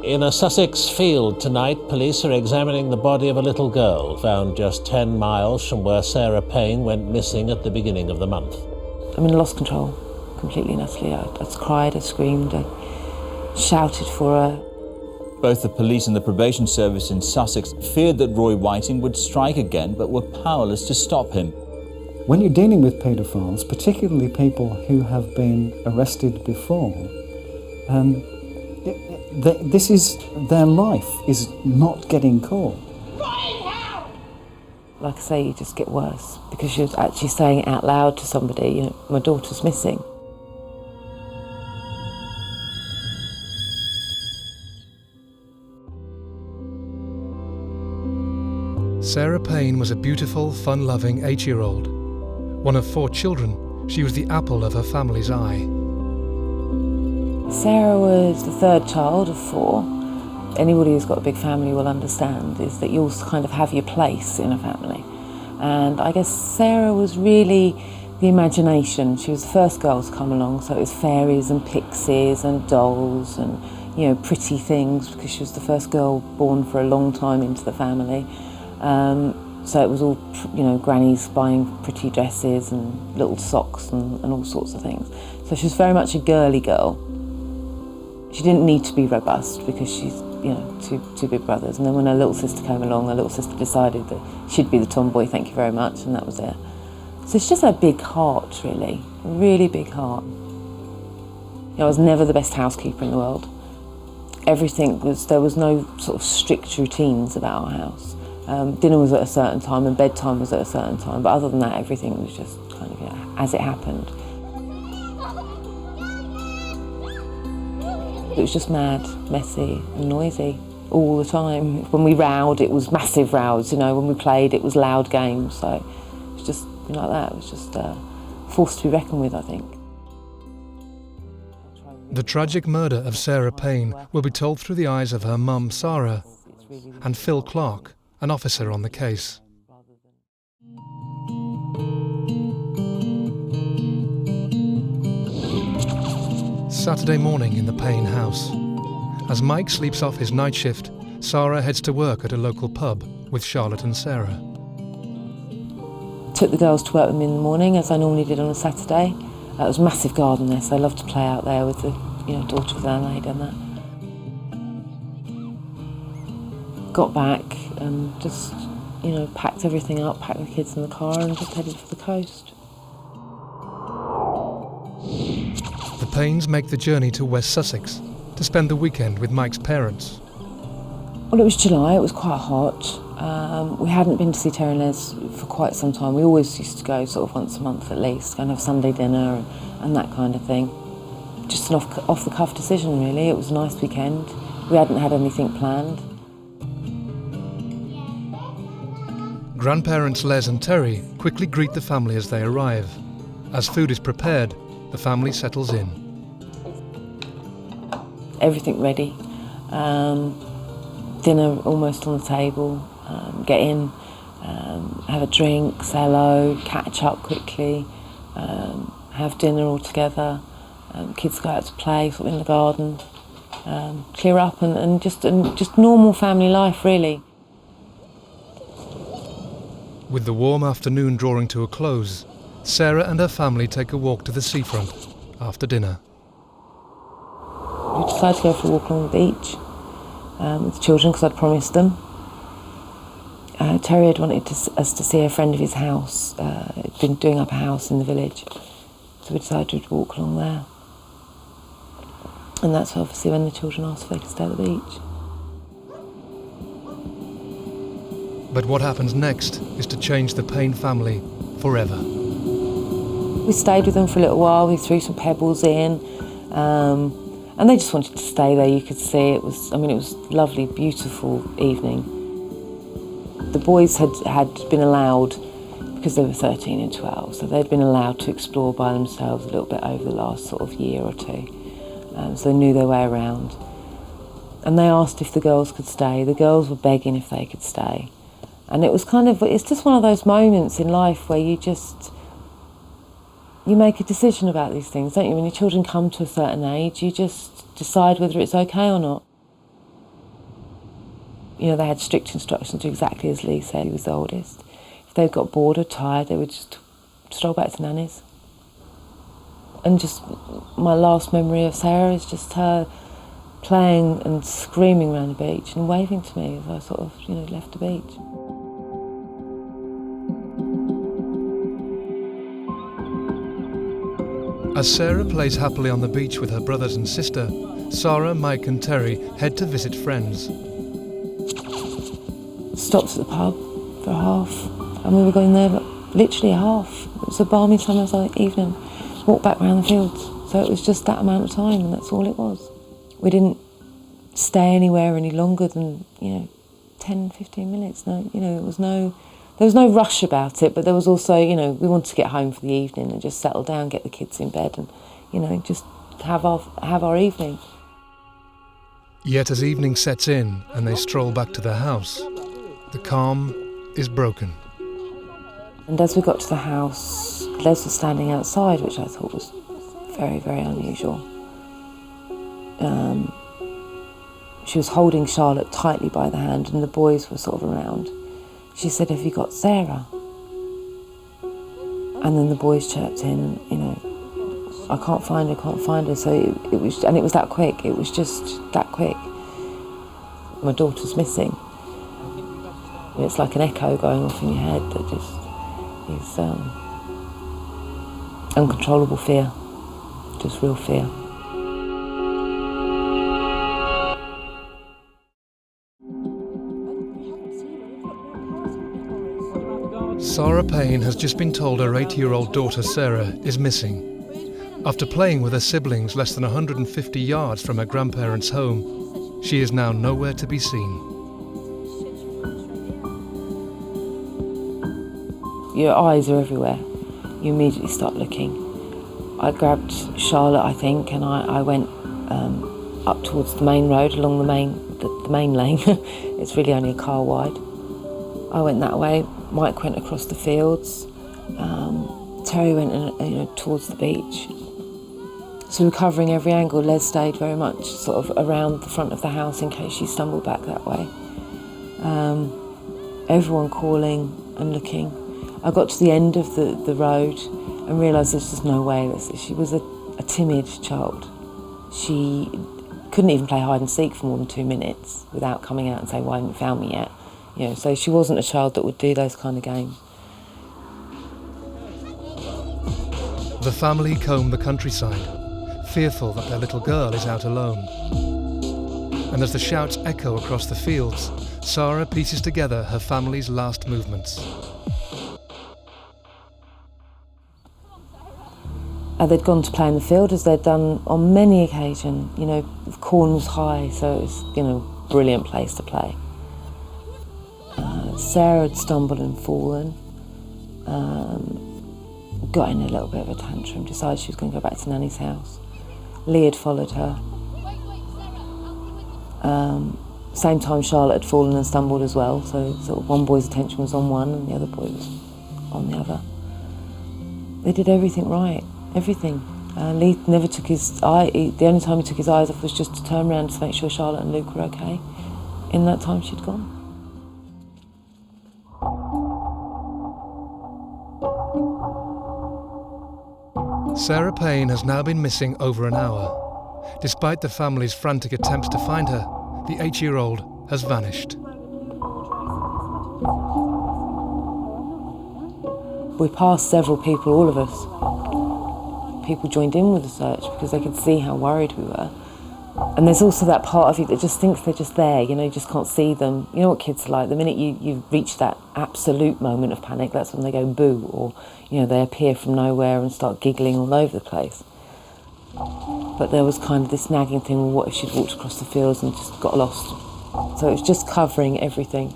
Speaker 15: In a Sussex field tonight, police are examining the body of a little girl found just 10 miles from where Sarah Payne went missing at the beginning of the month.
Speaker 14: I lost control completely and utterly. I cried, I screamed, I shouted for her.
Speaker 16: Both the police and the probation service in Sussex feared that Roy Whiting would strike again, but were powerless to stop him.
Speaker 12: When you're dealing with paedophiles, particularly people who have been arrested before, this is their life is not getting caught.
Speaker 14: Like I say, you just get worse because you're actually saying it out loud to somebody, my daughter's missing.
Speaker 1: Sarah Payne was a beautiful, fun-loving 8-year-old. One of 4 children, she was the apple of her family's eye.
Speaker 14: Sarah was the third child of 4. Anybody who's got a big family will understand is that you'll kind of have your place in a family. And I guess Sarah was really the imagination. She was the first girl to come along, so it was fairies and pixies and dolls and pretty things, because she was the first girl born for a long time into the family. So it was all, grannies buying pretty dresses and little socks and all sorts of things. So she was very much a girly girl. She didn't need to be robust because she's, two big brothers. And then when her little sister came along, her little sister decided that she'd be the tomboy, thank you very much, and that was it. So it's just a big heart, really, a really big heart. I was never the best housekeeper in the world. There was no sort of strict routines about our house. Dinner was at a certain time and bedtime was at a certain time, but other than that, everything was just kind of as it happened. It was just mad, messy and noisy all the time. When we rowed, it was massive rows, when we played, it was loud games, so it was just like that. It was just a force to be reckoned with, I think.
Speaker 1: The tragic murder of Sarah Payne will be told through the eyes of her mum, Sarah, and Phil Clark, an officer on the case. Saturday morning in the Payne house. As Mike sleeps off his night shift, Sarah heads to work at a local pub with Charlotte and Sarah.
Speaker 14: Took the girls to work with me in the morning, as I normally did on a Saturday. It was a massive garden there, so I loved to play out there with the daughter of the landlady and that. Got back and just, packed everything up, packed the kids in the car and just headed for the coast.
Speaker 1: The Paynes make the journey to West Sussex to spend the weekend with Mike's parents.
Speaker 14: Well, it was July, it was quite hot. We hadn't been to see Terry and Les for quite some time. We always used to go sort of once a month at least, go and have Sunday dinner and that kind of thing. Just an off-the-cuff decision, really. It was a nice weekend. We hadn't had anything planned.
Speaker 1: Grandparents Les and Terry quickly greet the family as they arrive. As food is prepared, the family settles in.
Speaker 14: Everything ready. Dinner almost on the table. Get in, have a drink, say hello, catch up quickly, have dinner all together. Kids go out to play, sort of in the garden, clear up and just normal family life, really.
Speaker 1: With the warm afternoon drawing to a close, Sarah and her family take a walk to the seafront after dinner.
Speaker 14: We decided to go for a walk along the beach with the children because I'd promised them. Terry had wanted us to see a friend of his house. He'd been doing up a house in the village, so we decided to walk along there. And that's obviously when the children asked if they could stay at the beach.
Speaker 1: But what happens next is to change the Payne family forever.
Speaker 14: We stayed with them for a little while. We threw some pebbles in, and they just wanted to stay there. You could see it was a lovely, beautiful evening. The boys had been allowed, because they were 13 and 12, so they'd been allowed to explore by themselves a little bit over the last sort of year or two. So they knew their way around. And they asked if the girls could stay. The girls were begging if they could stay. And it's just one of those moments in life where you make a decision about these things, don't you? When your children come to a certain age, you just decide whether it's okay or not. They had strict instructions, exactly as Lee said. He was the oldest. If they got bored or tired, they would just stroll back to Nanny's. And just my last memory of Sarah is just her playing and screaming around the beach and waving to me as I sort of, left the beach.
Speaker 1: As Sarah plays happily on the beach with her brothers and sister, Sarah, Mike and Terry head to visit friends.
Speaker 14: Stopped at the pub for a half, and we were going there literally a half. It was a balmy summer's evening. Walked back round the fields, so it was just that amount of time, and that's all it was. We didn't stay anywhere any longer than 10, 15 minutes. No, there was no rush about it, but there was also we wanted to get home for the evening and just settle down, get the kids in bed, and just have our evening.
Speaker 1: Yet as evening sets in and they stroll back to their house, the calm is broken.
Speaker 14: And as we got to the house, Les was standing outside, which I thought was very, very unusual. She was holding Charlotte tightly by the hand and the boys were sort of around. She said, "Have you got Sarah?" And then the boys chirped in, "I can't find her." So it was that quick. It was just that quick. My daughter's missing. It's like an echo going off in your head that just is uncontrollable fear, just real fear.
Speaker 1: Sarah Payne has just been told her 8-year-old daughter Sarah is missing. After playing with her siblings less than 150 yards from her grandparents' home, she is now nowhere to be seen.
Speaker 14: Your eyes are everywhere. You immediately start looking. I grabbed Charlotte, I think, and I went up towards the main road, along the main lane. It's really only a car wide. I went that way. Mike went across the fields. Terry went towards the beach. So we were covering every angle. Les stayed very much sort of around the front of the house in case she stumbled back that way. Everyone calling and looking. I got to the end of the road and realised there's just no way. She was a timid child. She couldn't even play hide and seek for more than 2 minutes without coming out and saying, "Why haven't you found me yet?" So she wasn't a child that would do those kind of games.
Speaker 1: The family comb the countryside, fearful that their little girl is out alone. And as the shouts echo across the fields, Sarah pieces together her family's last movements.
Speaker 14: They'd gone to play in the field, as they'd done on many occasions. The corn was high, so it was, a brilliant place to play. Sarah had stumbled and fallen, got in a little bit of a tantrum, decided she was going to go back to Nanny's house. Lee had followed her. Same time Charlotte had fallen and stumbled as well, so sort of one boy's attention was on one and the other boy was on the other. They did everything right, everything. Lee never took his eye, the only time he took his eyes off was just to turn around to make sure Charlotte and Luke were okay. In that time she'd gone.
Speaker 1: Sarah Payne has now been missing over an hour. Despite the family's frantic attempts to find her, the 8-year-old has vanished.
Speaker 14: We passed several people, all of us. People joined in with the search because they could see how worried we were. And there's also that part of you that just thinks they're just there, you just can't see them. You know what kids are like, the minute you reach that absolute moment of panic, that's when they go boo, or they appear from nowhere and start giggling all over the place. But there was kind of this nagging thing, well, what if she'd walked across the fields and just got lost? So it was just covering everything.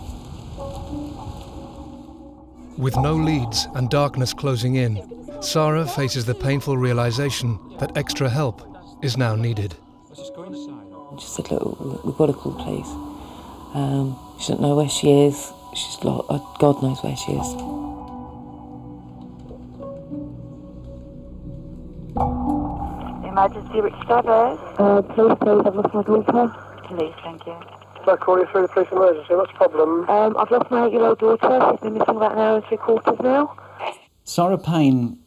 Speaker 1: With no leads and darkness closing in, Sarah faces the painful realisation that extra help is now needed.
Speaker 14: She said, "Look, we've got to call the police. She doesn't know where she is. She's lost. God knows where she is."
Speaker 8: Emergency, which service?
Speaker 17: Please, I've lost my daughter.
Speaker 8: Police, thank you.
Speaker 17: I'm calling through the police emergency. What's the problem? I've lost my 8-year-old daughter. She's been missing about an hour and 3/4 now.
Speaker 12: Sarah Payne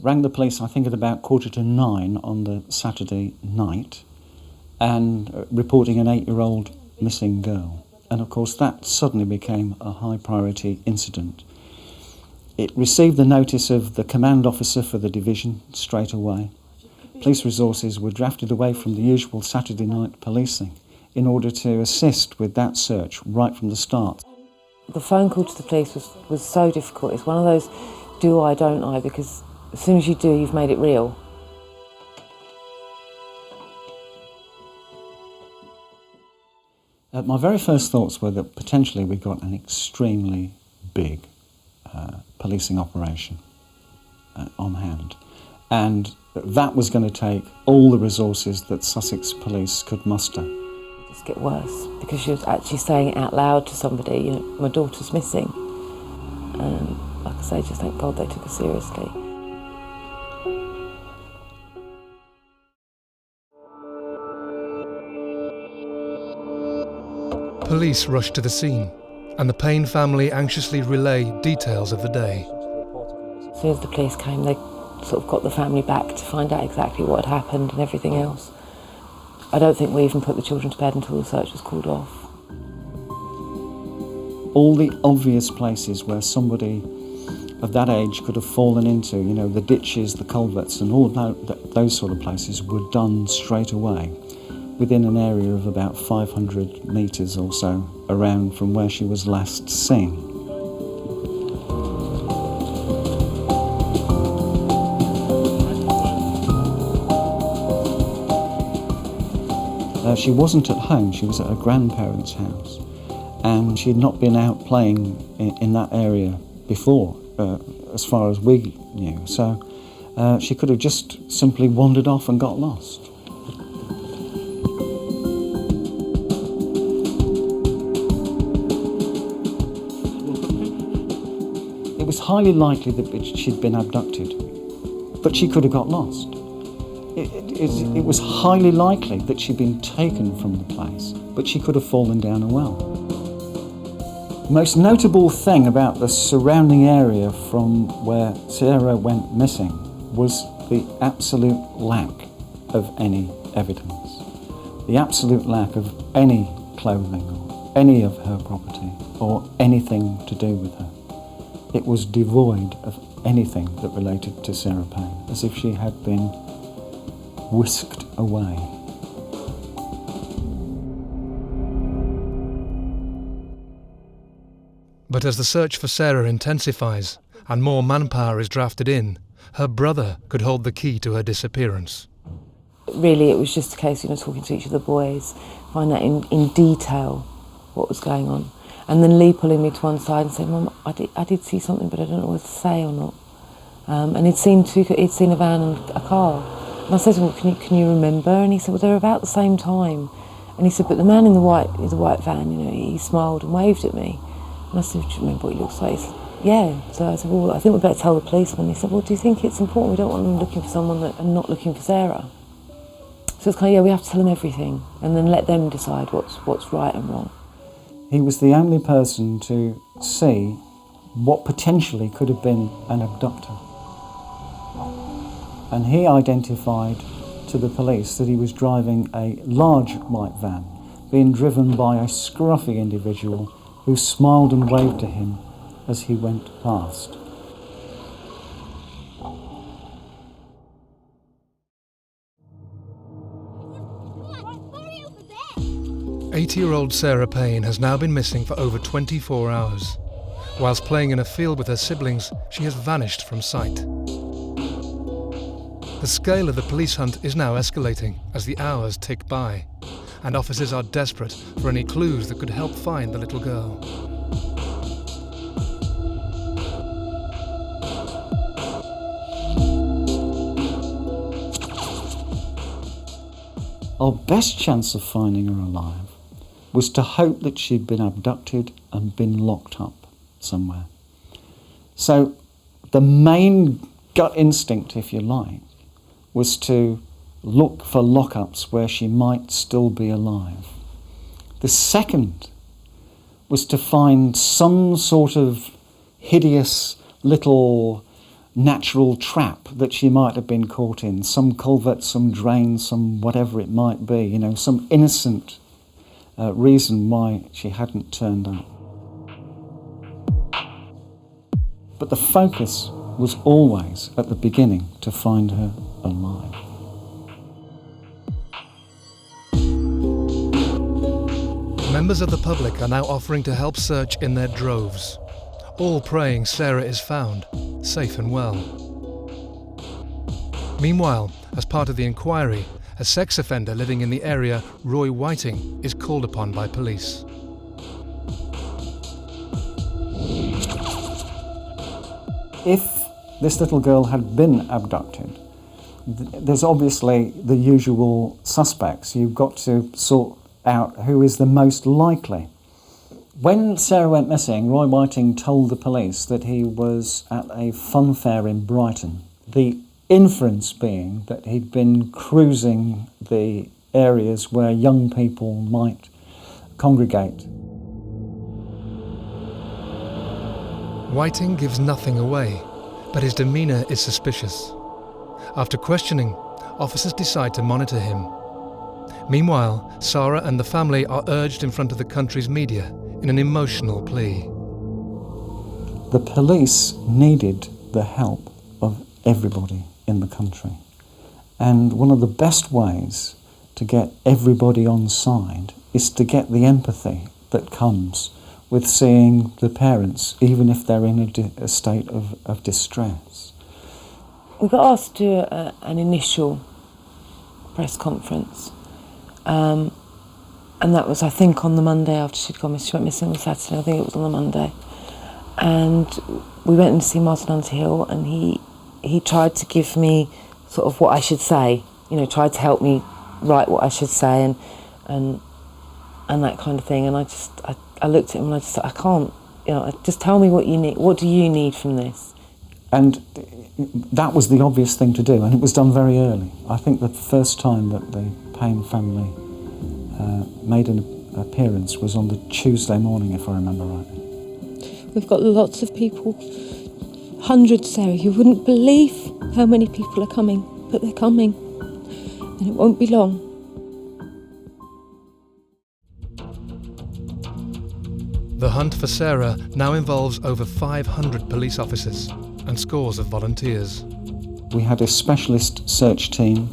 Speaker 12: rang the police, I think, at about 8:45 on the Saturday night, and reporting an 8-year-old missing girl. And of course that suddenly became a high priority incident. It received the notice of the command officer for the division straight away. Police resources were drafted away from the usual Saturday night policing in order to assist with that search right from the start.
Speaker 14: The phone call to the police was so difficult. It's one of those do I, don't I, because as soon as you do, you've made it real.
Speaker 12: My very first thoughts were that potentially we got an extremely big policing operation on hand, and that was going to take all the resources that Sussex Police could muster.
Speaker 14: It just get worse because she was actually saying it out loud to somebody, my daughter's missing. And like I say, just thank God they took her seriously.
Speaker 1: Police rush to the scene, and the Payne family anxiously relay details of the day.
Speaker 14: As soon as the police came, they sort of got the family back to find out exactly what had happened and everything else. I don't think we even put the children to bed until the search was called off.
Speaker 12: All the obvious places where somebody of that age could have fallen into, the ditches, the culverts, and all of those sort of places were done straight away, within an area of about 500 metres or so around from where she was last seen. She wasn't at home, she was at her grandparents' house, and she had not been out playing in that area before, as far as we knew. So she could have just simply wandered off and got lost. It was highly likely that she'd been abducted, but she could have got lost. It was highly likely that she'd been taken from the place, but she could have fallen down a well. The most notable thing about the surrounding area from where Sarah went missing was the absolute lack of any evidence, the absolute lack of any clothing or any of her property or anything to do with her. It was devoid of anything that related to Sarah Payne, as if she had been whisked away.
Speaker 1: But as the search for Sarah intensifies and more manpower is drafted in, her brother could hold the key to her disappearance.
Speaker 14: Really, it was just a case of talking to each of the boys, find out in detail what was going on. And then Lee pulling me to one side and saying, "Mum, I did see something, but I don't know whether to say or not." And he'd seen a van and a car. And I said to him, can you remember? And he said, well, they're about the same time. And he said, but the man in the white van, he smiled and waved at me. And I said, do you remember what he looks like? He said, yeah. So I said, well, I think we'd better tell the policeman. He said, well, do you think it's important? We don't want them looking for someone and not looking for Sarah. So it's kind of, we have to tell them everything and then let them decide what's right and wrong.
Speaker 12: He was the only person to see what potentially could have been an abductor. And he identified to the police that he was driving a large white van, being driven by a scruffy individual who smiled and waved to him as he went past.
Speaker 1: "80-year-old Sarah Payne has now been missing for over 24 hours. Whilst playing in a field with her siblings, she has vanished from sight. The scale of the police hunt is now escalating as the hours tick by, and officers are desperate for any clues that could help find the little girl.
Speaker 12: Our best chance of finding her alive was to hope that she'd been abducted and been locked up somewhere. So the main gut instinct, if you like, was to look for lockups where she might still be alive. The second was to find some sort of hideous little natural trap that she might have been caught in, some culvert, some drain, some whatever it might be, some innocent reason why she hadn't turned up. But the focus was always, at the beginning, to find her alive.
Speaker 1: Members of the public are now offering to help search in their droves, all praying Sarah is found, safe and well. Meanwhile, as part of the inquiry, a sex offender living in the area, Roy Whiting, is called upon by police.
Speaker 12: If this little girl had been abducted, there's obviously the usual suspects. You've got to sort out who is the most likely. When Sarah went missing, Roy Whiting told the police that he was at a fun fair in Brighton. The inference being that he'd been cruising the areas where young people might congregate.
Speaker 1: Whiting gives nothing away, but his demeanour is suspicious. After questioning, officers decide to monitor him. Meanwhile, Sarah and the family are urged in front of the country's media in an emotional plea.
Speaker 12: The police needed the help of everybody in the country. And one of the best ways to get everybody on side is to get the empathy that comes with seeing the parents, even if they're in a state of distress.
Speaker 14: We got asked to do an initial press conference, And that was, I think, on the Monday after she'd gone missing. She went missing on the Saturday, I think it was on the Monday. And we went in to see Martin Underhill, and he tried to give me sort of what I should say, tried to help me write what I should say and that kind of thing. And I looked at him and I just thought, I can't, just tell me what you need. What do you need from this?
Speaker 12: And that was the obvious thing to do, and it was done very early. I think the first time that the Payne family made an appearance was on the Tuesday morning, if I remember rightly.
Speaker 18: We've got lots of people, hundreds, Sarah. You wouldn't believe how many people are coming, but they're coming, and it won't be long.
Speaker 1: The hunt for Sarah now involves over 500 police officers and scores of volunteers.
Speaker 12: We had a specialist search team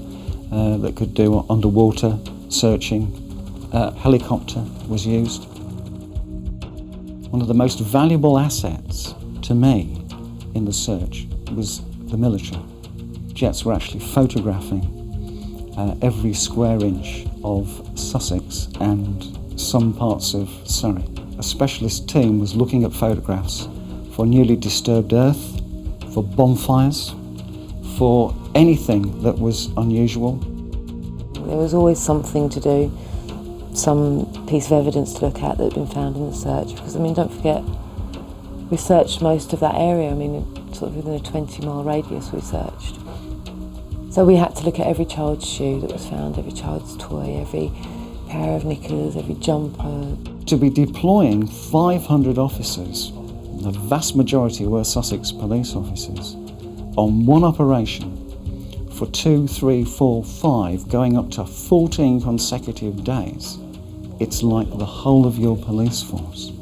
Speaker 12: that could do underwater searching. Helicopter was used. One of the most valuable assets to me in the search was the military. Jets were actually photographing every square inch of Sussex and some parts of Surrey. A specialist team was looking at photographs for newly disturbed earth, for bonfires, for anything that was unusual.
Speaker 14: There was always something to do, some piece of evidence to look at that had been found in the search. Because, don't forget, we searched most of that area. Sort of within a 20-mile radius we searched. So we had to look at every child's shoe that was found, every child's toy, every pair of knickers, every jumper.
Speaker 12: To be deploying 500 officers, the vast majority were Sussex police officers, on one operation for 2, 3, 4, 5, going up to 14 consecutive days, it's like the whole of your police force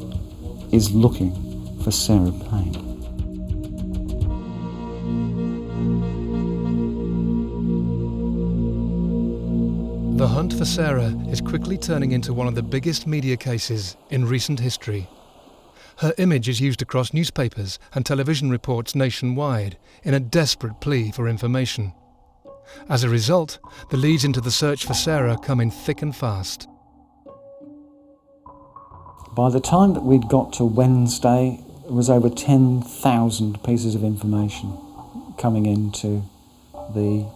Speaker 12: is looking for Sarah Payne.
Speaker 1: The hunt for Sarah is quickly turning into one of the biggest media cases in recent history. Her image is used across newspapers and television reports nationwide in a desperate plea for information. As a result, the leads into the search for Sarah come in thick and fast.
Speaker 12: By the time that we'd got to Wednesday, it was over 10,000 pieces of information coming into the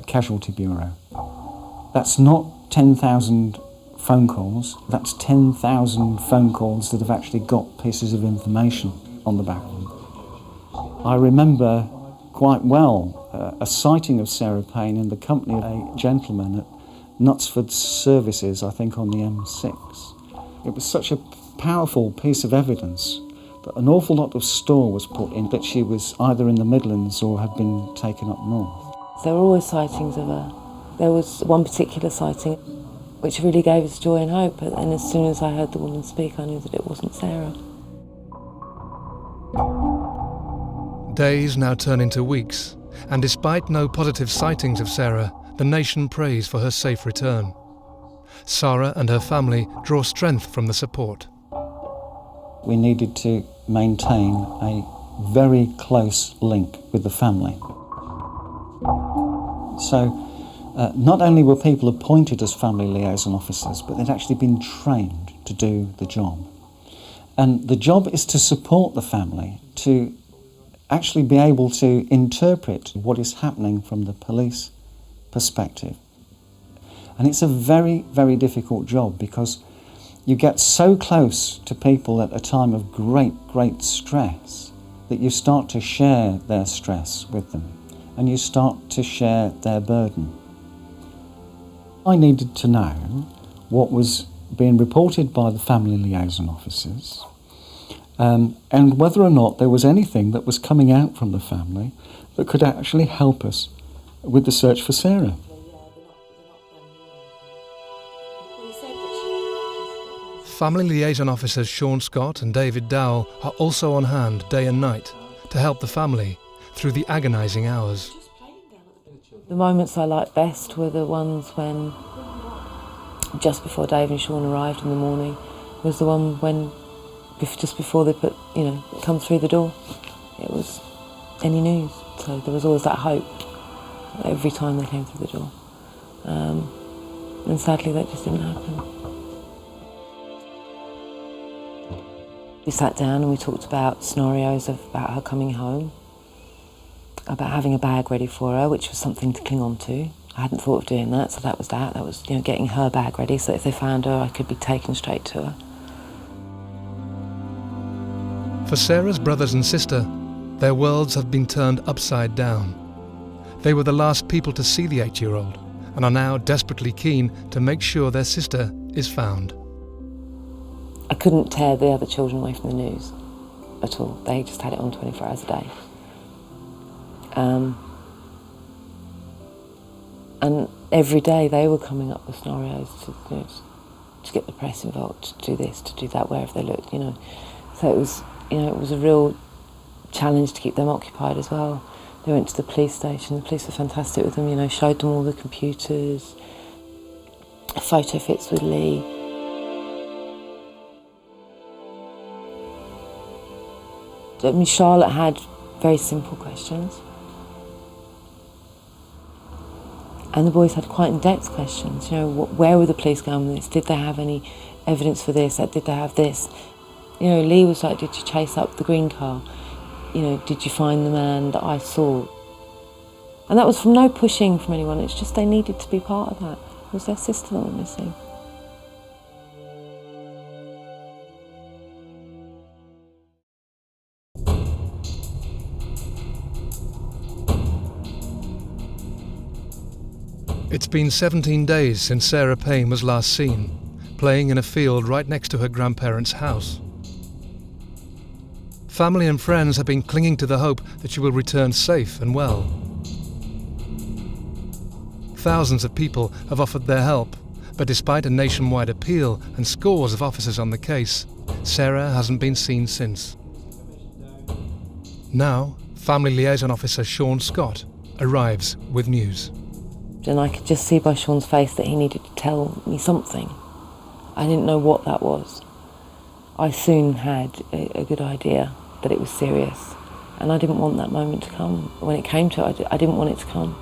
Speaker 12: Casualty Bureau. That's not 10,000 phone calls, that's 10,000 phone calls that have actually got pieces of information on the back of them. I remember quite well a sighting of Sarah Payne in the company of a gentleman at Knutsford Services, I think on the M6. It was such a powerful piece of evidence that an awful lot of store was put in that she was either in the Midlands or had been taken up north.
Speaker 14: There were always sightings of her. There was one particular sighting which really gave us joy and hope, and as soon as I heard the woman speak, I knew that it wasn't Sarah.
Speaker 1: Days now turn into weeks, and despite no positive sightings of Sarah, the nation prays for her safe return. Sarah and her family draw strength from the support.
Speaker 12: We needed to maintain a very close link with the family. So not only were people appointed as family liaison officers, but they'd actually been trained to do the job. And the job is to support the family, to actually be able to interpret what is happening from the police perspective. And it's a very, very difficult job because you get so close to people at a time of great, great stress that you start to share their stress with them and you start to share their burden. I needed to know what was being reported by the family liaison officers and whether or not there was anything that was coming out from the family that could actually help us with the search for Sarah.
Speaker 1: Family liaison officers Sean Scott and David Dowell are also on hand day and night to help the family through the agonising hours.
Speaker 14: The moments I liked best were the ones when, just before Dave and Sean arrived in the morning, was the one when, just before they come through the door. It was any news, so there was always that hope every time they came through the door. And sadly that just didn't happen. We sat down and we talked about scenarios about her coming home, about having a bag ready for her, which was something to cling on to. I hadn't thought of doing that, so that was that. That was, getting her bag ready so that if they found her, I could be taken straight to her.
Speaker 1: For Sarah's brothers and sister, their worlds have been turned upside down. They were the last people to see the 8-year-old and are now desperately keen to make sure their sister is found.
Speaker 14: I couldn't tear the other children away from the news at all. They just had it on 24 hours a day. And every day they were coming up with scenarios to get the press involved, to do this, to do that, wherever they looked, So it was, it was a real challenge to keep them occupied as well. They went to the police station. The police were fantastic with them, showed them all the computers, photo fits with Lee. Charlotte had very simple questions. And the boys had quite in-depth questions. Where were the police going with this? Did they have any evidence for this? Did they have this? Lee was like, did you chase up the green car? Did you find the man that I saw? And that was from no pushing from anyone. It's just they needed to be part of that. It was their sister that went missing.
Speaker 1: It's been 17 days since Sarah Payne was last seen, playing in a field right next to her grandparents' house. Family and friends have been clinging to the hope that she will return safe and well. Thousands of people have offered their help, but despite a nationwide appeal and scores of officers on the case, Sarah hasn't been seen since. Now, Family Liaison Officer Sean Scott arrives with news.
Speaker 14: And I could just see by Sean's face that he needed to tell me something. I didn't know what that was. I soon had a good idea that it was serious, and I didn't want that moment to come. When it came to it, I didn't want it to come.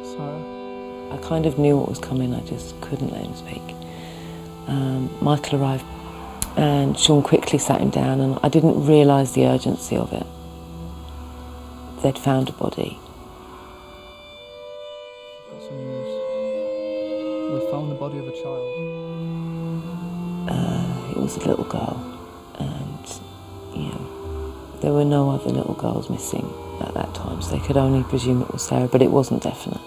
Speaker 12: Sarah?
Speaker 14: I kind of knew what was coming, I just couldn't let him speak. Michael arrived, and Sean quickly sat him down, and I didn't realise the urgency of it. They'd found a body.
Speaker 12: Got some news. We found the body of a child.
Speaker 14: It was a little girl, and there were no other little girls missing at that time, so they could only presume it was Sarah, but it wasn't definite.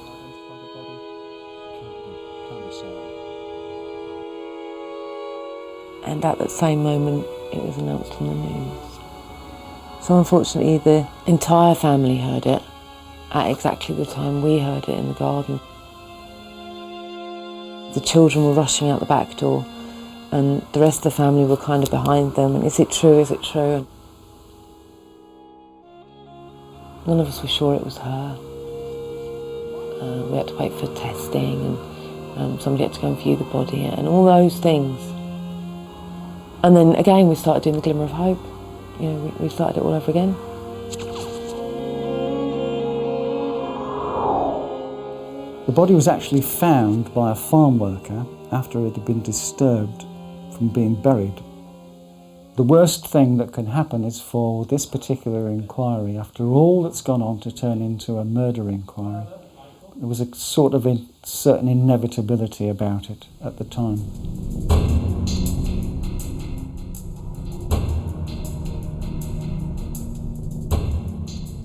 Speaker 14: And at that same moment, it was announced on the news. So unfortunately, the entire family heard it at exactly the time we heard it in the garden. The children were rushing out the back door, and the rest of the family were kind of behind them, and is it true, is it true? None of us were sure it was her. We had to wait for testing, and somebody had to go and view the body, and all those things. And then again, we started doing the glimmer of hope. We started it all over again.
Speaker 12: The body was actually found by a farm worker after it had been disturbed from being buried. The worst thing that can happen is for this particular inquiry, after all that's gone on, to turn into a murder inquiry. There was a sort of certain inevitability about it at the time.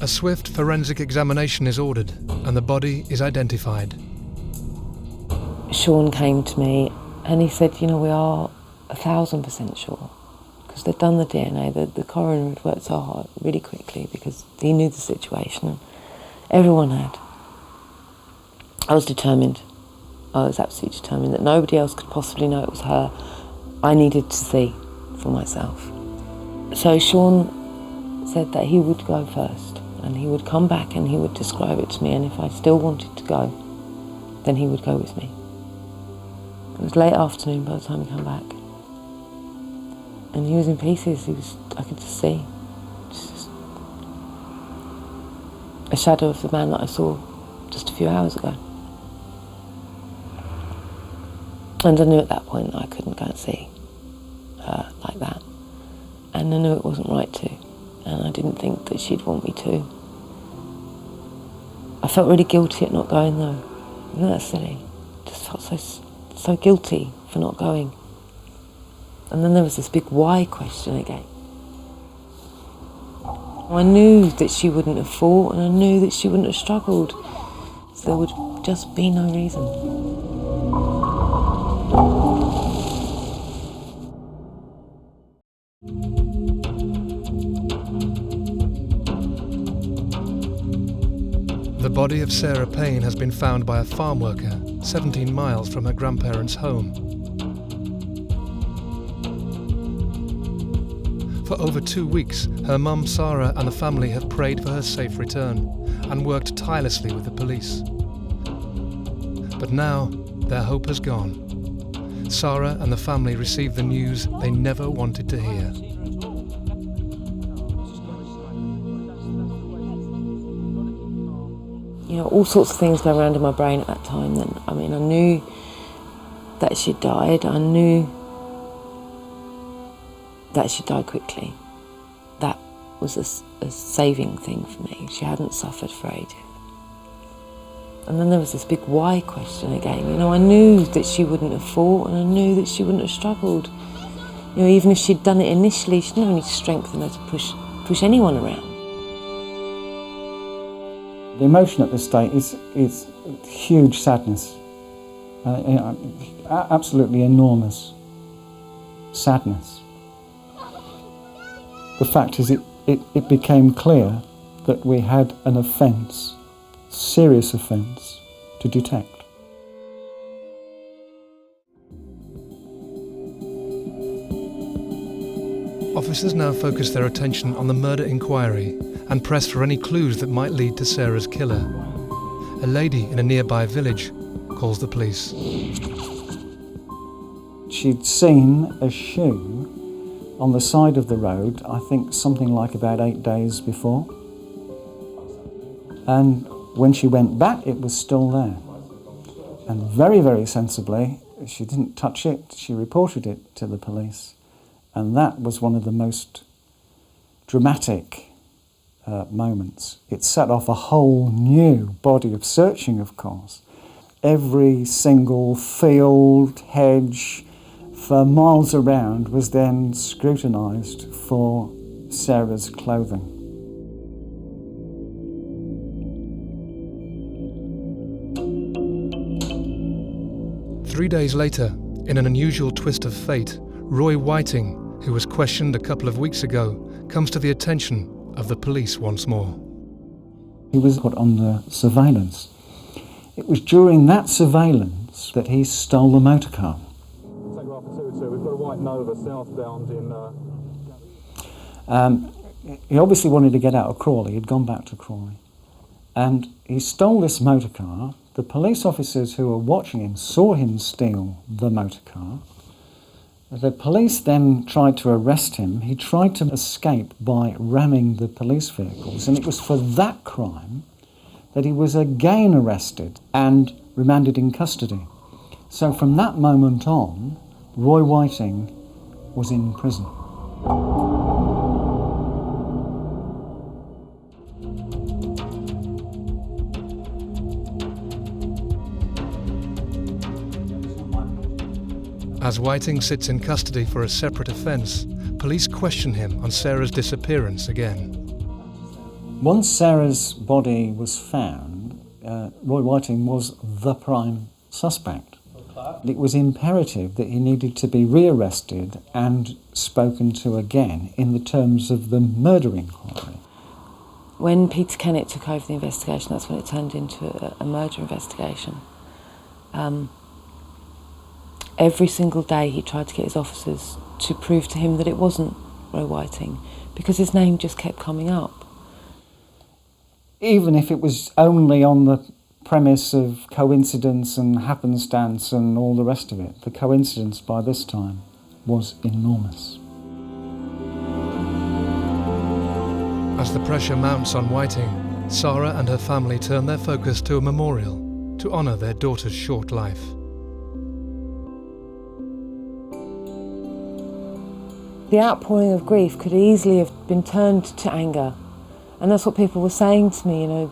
Speaker 1: A swift forensic examination is ordered and the body is identified.
Speaker 14: Sean came to me and he said, we are 1,000% sure, because they'd done the DNA. The coroner had worked so hard really quickly because he knew the situation. Everyone had. I was determined. I was absolutely determined that nobody else could possibly know it was her. I needed to see for myself. So Sean said that he would go first, and he would come back and he would describe it to me, and if I still wanted to go, then he would go with me. It was late afternoon by the time he came back. And he was in pieces. I could just see. Just a shadow of the man that I saw just a few hours ago. And I knew at that point that I couldn't go and see. and I knew it wasn't right to, and I didn't think that she'd want me to. I felt really guilty at not going though. Isn't that silly? Just felt so guilty for not going. And then there was this big why question again. I knew that she wouldn't have fought, and I knew that she wouldn't have struggled. So there would just be no reason.
Speaker 1: The body of Sarah Payne has been found by a farm worker 17 miles from her grandparents' home. For over 2 weeks, her mum Sarah and the family have prayed for her safe return and worked tirelessly with the police. But now, their hope has gone. Sarah and the family received the news they never wanted to hear.
Speaker 14: You know, all sorts of things go around in my brain at that time then. I mean, I knew that she'd died. I knew that she died quickly. That was a saving thing for me. She hadn't suffered for ages. And then there was this big why question again. You know, I knew that she wouldn't have fought, and I knew that she wouldn't have struggled. You know, even if she'd done it initially, she didn't have any strength in her to push anyone around.
Speaker 12: The emotion at this stage is huge sadness, absolutely enormous sadness. The fact is, it became clear that we had an offence, serious offence, to detect.
Speaker 1: Officers now focus their attention on the murder inquiry and press for any clues that might lead to Sarah's killer. A lady in a nearby village calls the police.
Speaker 12: She'd seen a shoe on the side of the road, I think something like about 8 days before. And when she went back, it was still there. And very, very sensibly, she didn't touch it, she reported it to the police. And that was one of the most dramatic moments. It set off a whole new body of searching, of course. Every single field, hedge, for miles around was then scrutinised for Sarah's clothing.
Speaker 1: Three days later, in an unusual twist of fate, Roy Whiting, who was questioned a couple of weeks ago, comes to the attention of the police once more.
Speaker 12: He was put under surveillance. It was during that surveillance that he stole the motor car.
Speaker 19: Telegraph 222, we've got a white Nova southbound in...
Speaker 12: He obviously wanted to get out of Crawley. He'd gone back to Crawley. And he stole this motor car. The police officers who were watching him saw him steal the motor car. The police then tried to arrest him. He tried to escape by ramming the police vehicles, and it was for that crime that he was again arrested and remanded in custody. So from that moment on, Roy Whiting was in prison.
Speaker 1: As Whiting sits in custody for a separate offence, police question him on Sarah's disappearance again.
Speaker 12: Once Sarah's body was found, Roy Whiting was the prime suspect. It was imperative that he needed to be rearrested and spoken to again in the terms of the murder inquiry.
Speaker 14: When Peter Kennett took over the investigation, that's when it turned into a murder investigation. Every single day he tried to get his officers to prove to him that it wasn't Roy Whiting, because his name just kept coming up.
Speaker 12: Even if it was only on the premise of coincidence and happenstance and all the rest of it, the coincidence by this time was enormous.
Speaker 1: As the pressure mounts on Whiting, Sarah and her family turn their focus to a memorial to honour their daughter's short life.
Speaker 14: The outpouring of grief could easily have been turned to anger, and that's what people were saying to me.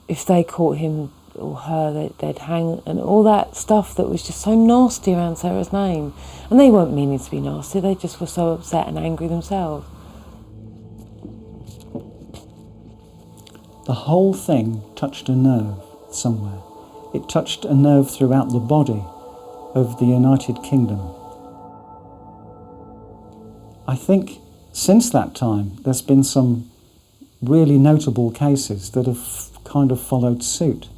Speaker 14: If they caught him or her, they'd hang, and all that stuff that was just so nasty around Sarah's name. And they weren't meaning to be nasty, they just were so upset and angry themselves.
Speaker 12: The whole thing touched a nerve somewhere. It touched a nerve throughout the body of the United Kingdom. I think since that time there's been some really notable cases that have kind of followed suit.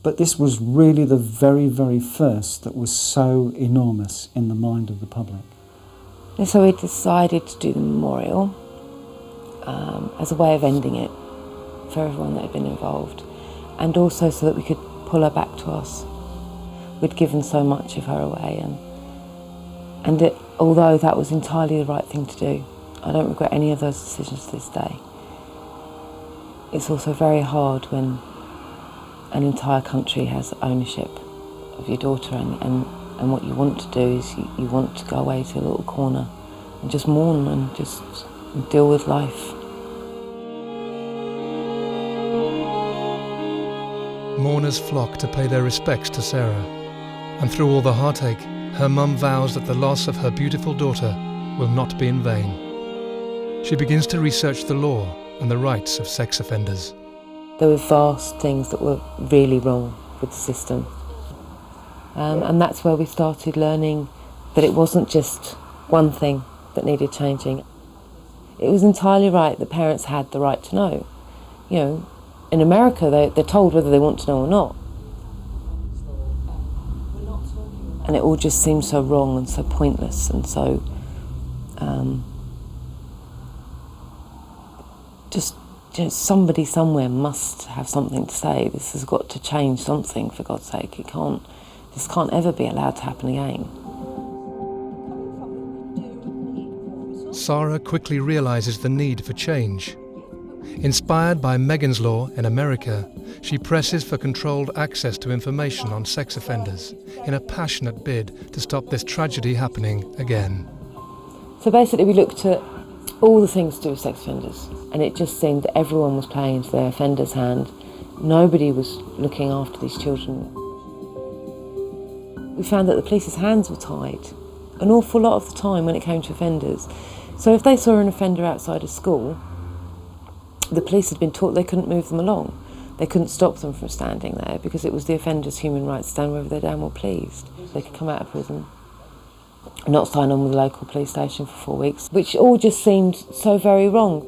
Speaker 12: But this was really the very, very first that was so enormous in the mind of the public.
Speaker 14: And so we decided to do the memorial as a way of ending it for everyone that had been involved, and also so that we could pull her back to us. We'd given so much of her away, and although that was entirely the right thing to do, I don't regret any of those decisions to this day. It's also very hard when an entire country has ownership of your daughter, and what you want to do is you want to go away to a little corner and just mourn and just deal with life.
Speaker 1: Mourners flock to pay their respects to Sarah, and through all the heartache, her mum vows that the loss of her beautiful daughter will not be in vain. She begins to research the law and the rights of sex offenders.
Speaker 14: There were vast things that were really wrong with the system. And that's where we started learning that it wasn't just one thing that needed changing. It was entirely right that parents had the right to know. You know, in America, they're told whether they want to know or not. And it all just seemed so wrong and so pointless and so somebody somewhere must have something to say. This has got to change something, for God's sake. This can't ever be allowed to happen again.
Speaker 1: Sarah quickly realises the need for change. Inspired by Megan's Law in America, she presses for controlled access to information on sex offenders in a passionate bid to stop this tragedy happening again.
Speaker 14: So basically we looked at all the things to do with sex offenders, and it just seemed that everyone was playing into their offender's hand. Nobody was looking after these children. We found that the police's hands were tied an awful lot of the time when it came to offenders. So if they saw an offender outside of school, the police had been taught they couldn't move them along. They couldn't stop them from standing there because it was the offender's human right to stand wherever they damn well pleased. They could come out of prison, not sign on with the local police station for 4 weeks, which all just seemed so very wrong.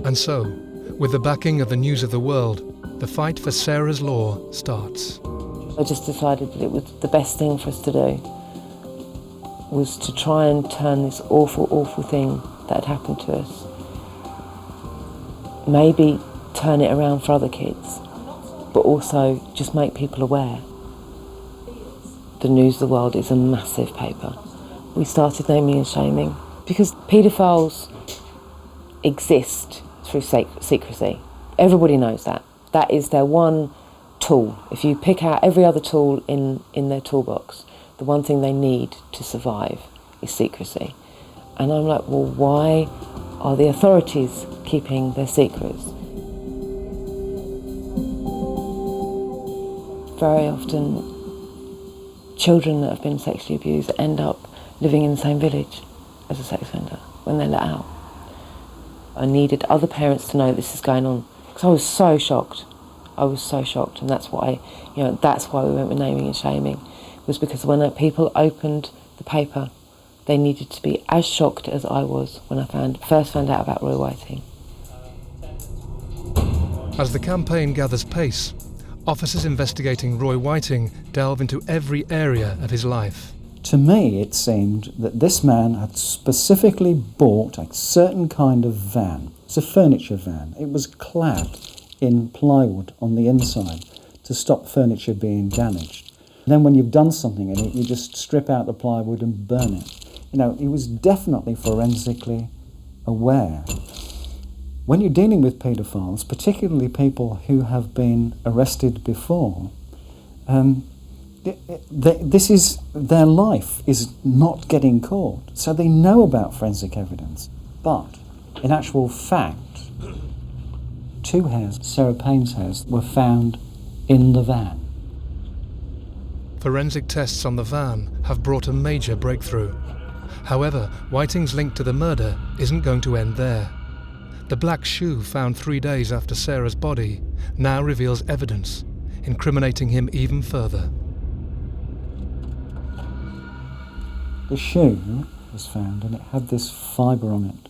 Speaker 1: And so, with the backing of the News of the World, the fight for Sarah's law starts.
Speaker 14: I just decided that it was the best thing for us to do, was to try and turn this awful, awful thing that had happened to us, maybe turn it around for other kids, but also just make people aware. The News of the World is a massive paper. We started naming and shaming because paedophiles exist through secrecy. Everybody knows that. That is their one tool. If you pick out every other tool in their toolbox, the one thing they need to survive is secrecy. And I'm like, well, why are the authorities keeping their secrets? Very often, children that have been sexually abused end up living in the same village as a sex offender when they're let out. I needed other parents to know this is going on because I was so shocked. I was so shocked, and that's why we went with naming and shaming, was because when people opened the paper, they needed to be as shocked as I was when I first found out about Roy Whiting.
Speaker 1: As the campaign gathers pace, officers investigating Roy Whiting delve into every area of his life.
Speaker 12: To me, it seemed that this man had specifically bought a certain kind of van. It's a furniture van. It was clad in plywood on the inside to stop furniture being damaged. And then when you've done something in it, you just strip out the plywood and burn it. You know, he was definitely forensically aware. When you're dealing with paedophiles, particularly people who have been arrested before, This is their life is not getting caught, so they know about forensic evidence. But in actual fact, 2 hairs, Sarah Payne's hairs, were found in the van.
Speaker 1: Forensic tests on the van have brought a major breakthrough. However, Whiting's link to the murder isn't going to end there. The black shoe found 3 days after Sarah's body now reveals evidence, incriminating him even further.
Speaker 12: The shoe was found and it had this fibre on it,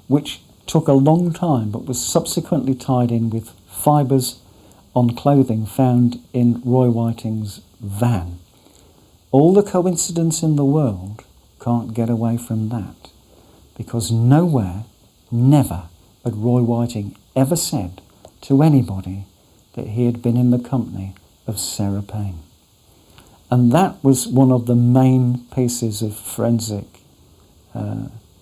Speaker 12: which took a long time but was subsequently tied in with fibres on clothing found in Roy Whiting's van. All the coincidence in the world can't get away from that, because nowhere, never, had Roy Whiting ever said to anybody that he had been in the company of Sarah Payne. And that was one of the main pieces of forensic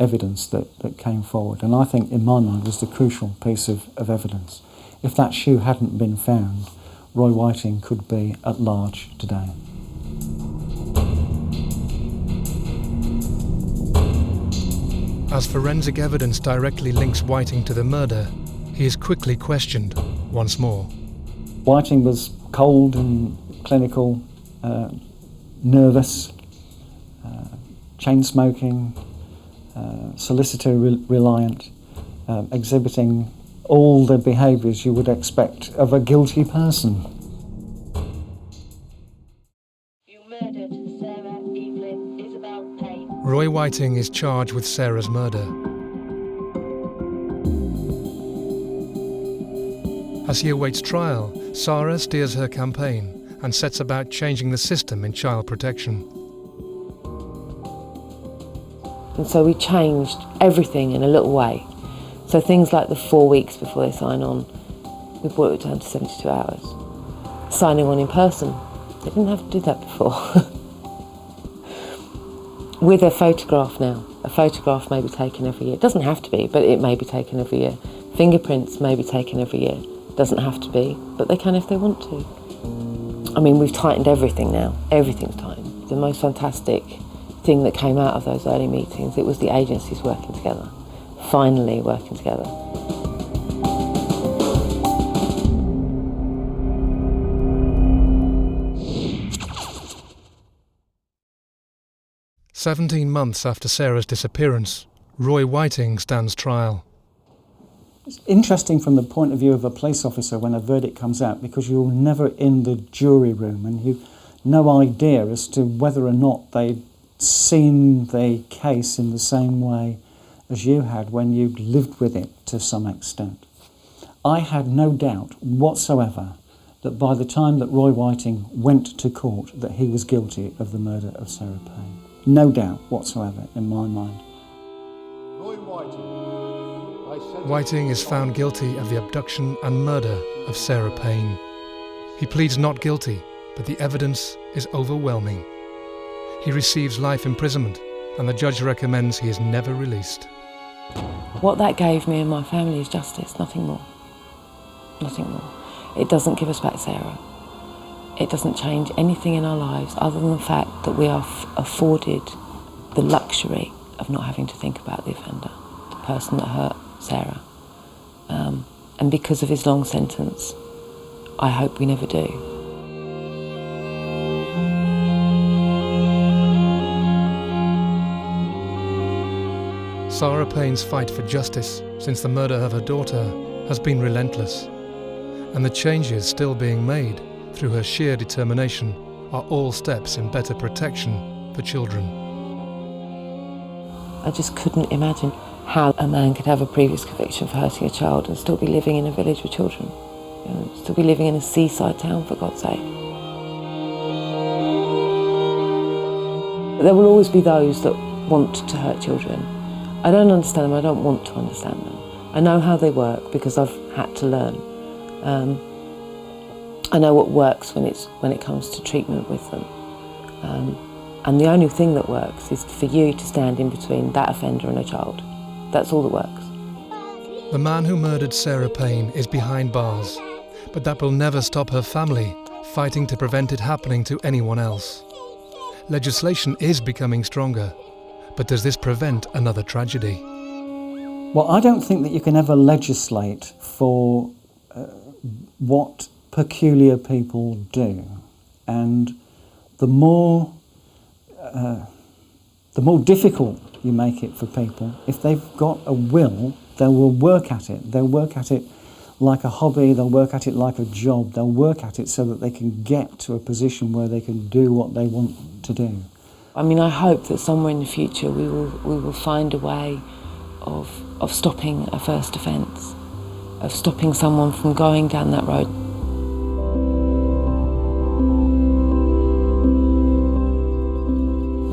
Speaker 12: evidence that came forward, and I think in my mind was the crucial piece of evidence. If that shoe hadn't been found, Roy Whiting could be at large today.
Speaker 1: As forensic evidence directly links Whiting to the murder, he is quickly questioned once more.
Speaker 12: Whiting was cold and clinical, nervous, chain-smoking, solicitor-reliant, exhibiting all the behaviours you would expect of a guilty person.
Speaker 11: You murdered Sarah Evelyn Isabel Payne.
Speaker 1: Roy Whiting is charged with Sarah's murder. As he awaits trial, Sarah steers her campaign and sets about changing the system in child protection.
Speaker 14: And so we changed everything in a little way. So things like the 4 weeks before they sign on, we brought it down to 72 hours. Signing on in person, they didn't have to do that before. With a photograph now. A photograph may be taken every year. It doesn't have to be, but it may be taken every year. Fingerprints may be taken every year. Doesn't have to be, but they can if they want to. I mean, we've tightened everything now. Everything's tightened. The most fantastic thing that came out of those early meetings, it was the agencies working together, finally working together.
Speaker 1: "17 months after Sarah's disappearance, Roy Whiting stands trial.
Speaker 12: It's interesting from the point of view of a police officer when a verdict comes out, because you're never in the jury room and you've no idea as to whether or not they'd seen the case in the same way as you had when you lived with it to some extent. I had no doubt whatsoever that by the time that Roy Whiting went to court that he was guilty of the murder of Sarah Payne. No doubt whatsoever in my mind.
Speaker 19: Roy Whiting.
Speaker 1: Whiting is found guilty of the abduction and murder of Sarah Payne. He pleads not guilty, but the evidence is overwhelming. He receives life imprisonment, and the judge recommends he is never released.
Speaker 14: What that gave me and my family is justice, nothing more. Nothing more. It doesn't give us back Sarah. It doesn't change anything in our lives other than the fact that we are afforded the luxury of not having to think about the offender, the person that hurt Sarah. And because of his long sentence, I hope we never do.
Speaker 1: Sarah Payne's fight for justice since the murder of her daughter has been relentless, and the changes still being made through her sheer determination are all steps in better protection for children.
Speaker 14: I just couldn't imagine how a man could have a previous conviction for hurting a child and still be living in a village with children. You know, still be living in a seaside town, for God's sake. There will always be those that want to hurt children. I don't understand them, I don't want to understand them. I know how they work because I've had to learn. I know what works when it comes to treatment with them. And the only thing that works is for you to stand in between that offender and a child. That's all that works.
Speaker 1: The man who murdered Sarah Payne is behind bars, but that will never stop her family fighting to prevent it happening to anyone else. Legislation is becoming stronger, but does this prevent another tragedy?
Speaker 12: Well, I don't think that you can ever legislate for what peculiar people do, and the more difficult you make it for people, if they've got a will, they will work at it. They'll work at it like a hobby, they'll work at it like a job, they'll work at it so that they can get to a position where they can do what they want to do.
Speaker 14: I mean, I hope that somewhere in the future we will find a way of stopping a first offence, of stopping someone from going down that road.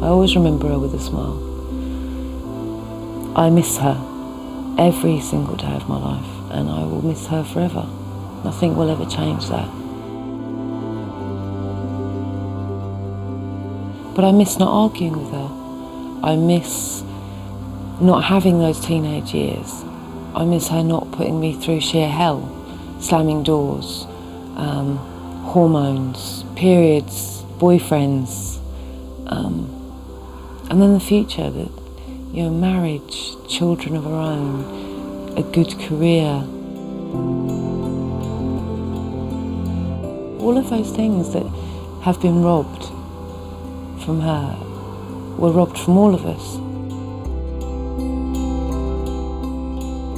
Speaker 14: I always remember her with a smile. I miss her every single day of my life, and I will miss her forever. Nothing will ever change that. But I miss not arguing with her. I miss not having those teenage years. I miss her not putting me through sheer hell, slamming doors, hormones, periods, boyfriends, and then the future, that, you know, marriage, children of her own, a good career. All of those things that have been robbed from her were robbed from all of us.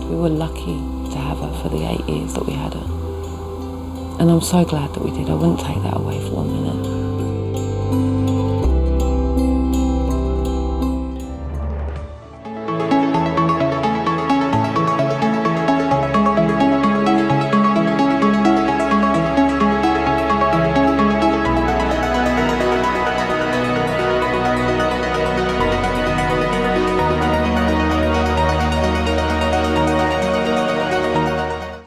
Speaker 14: We were lucky to have her for the 8 years that we had her. And I'm so glad that we did. I wouldn't take that away for 1 minute.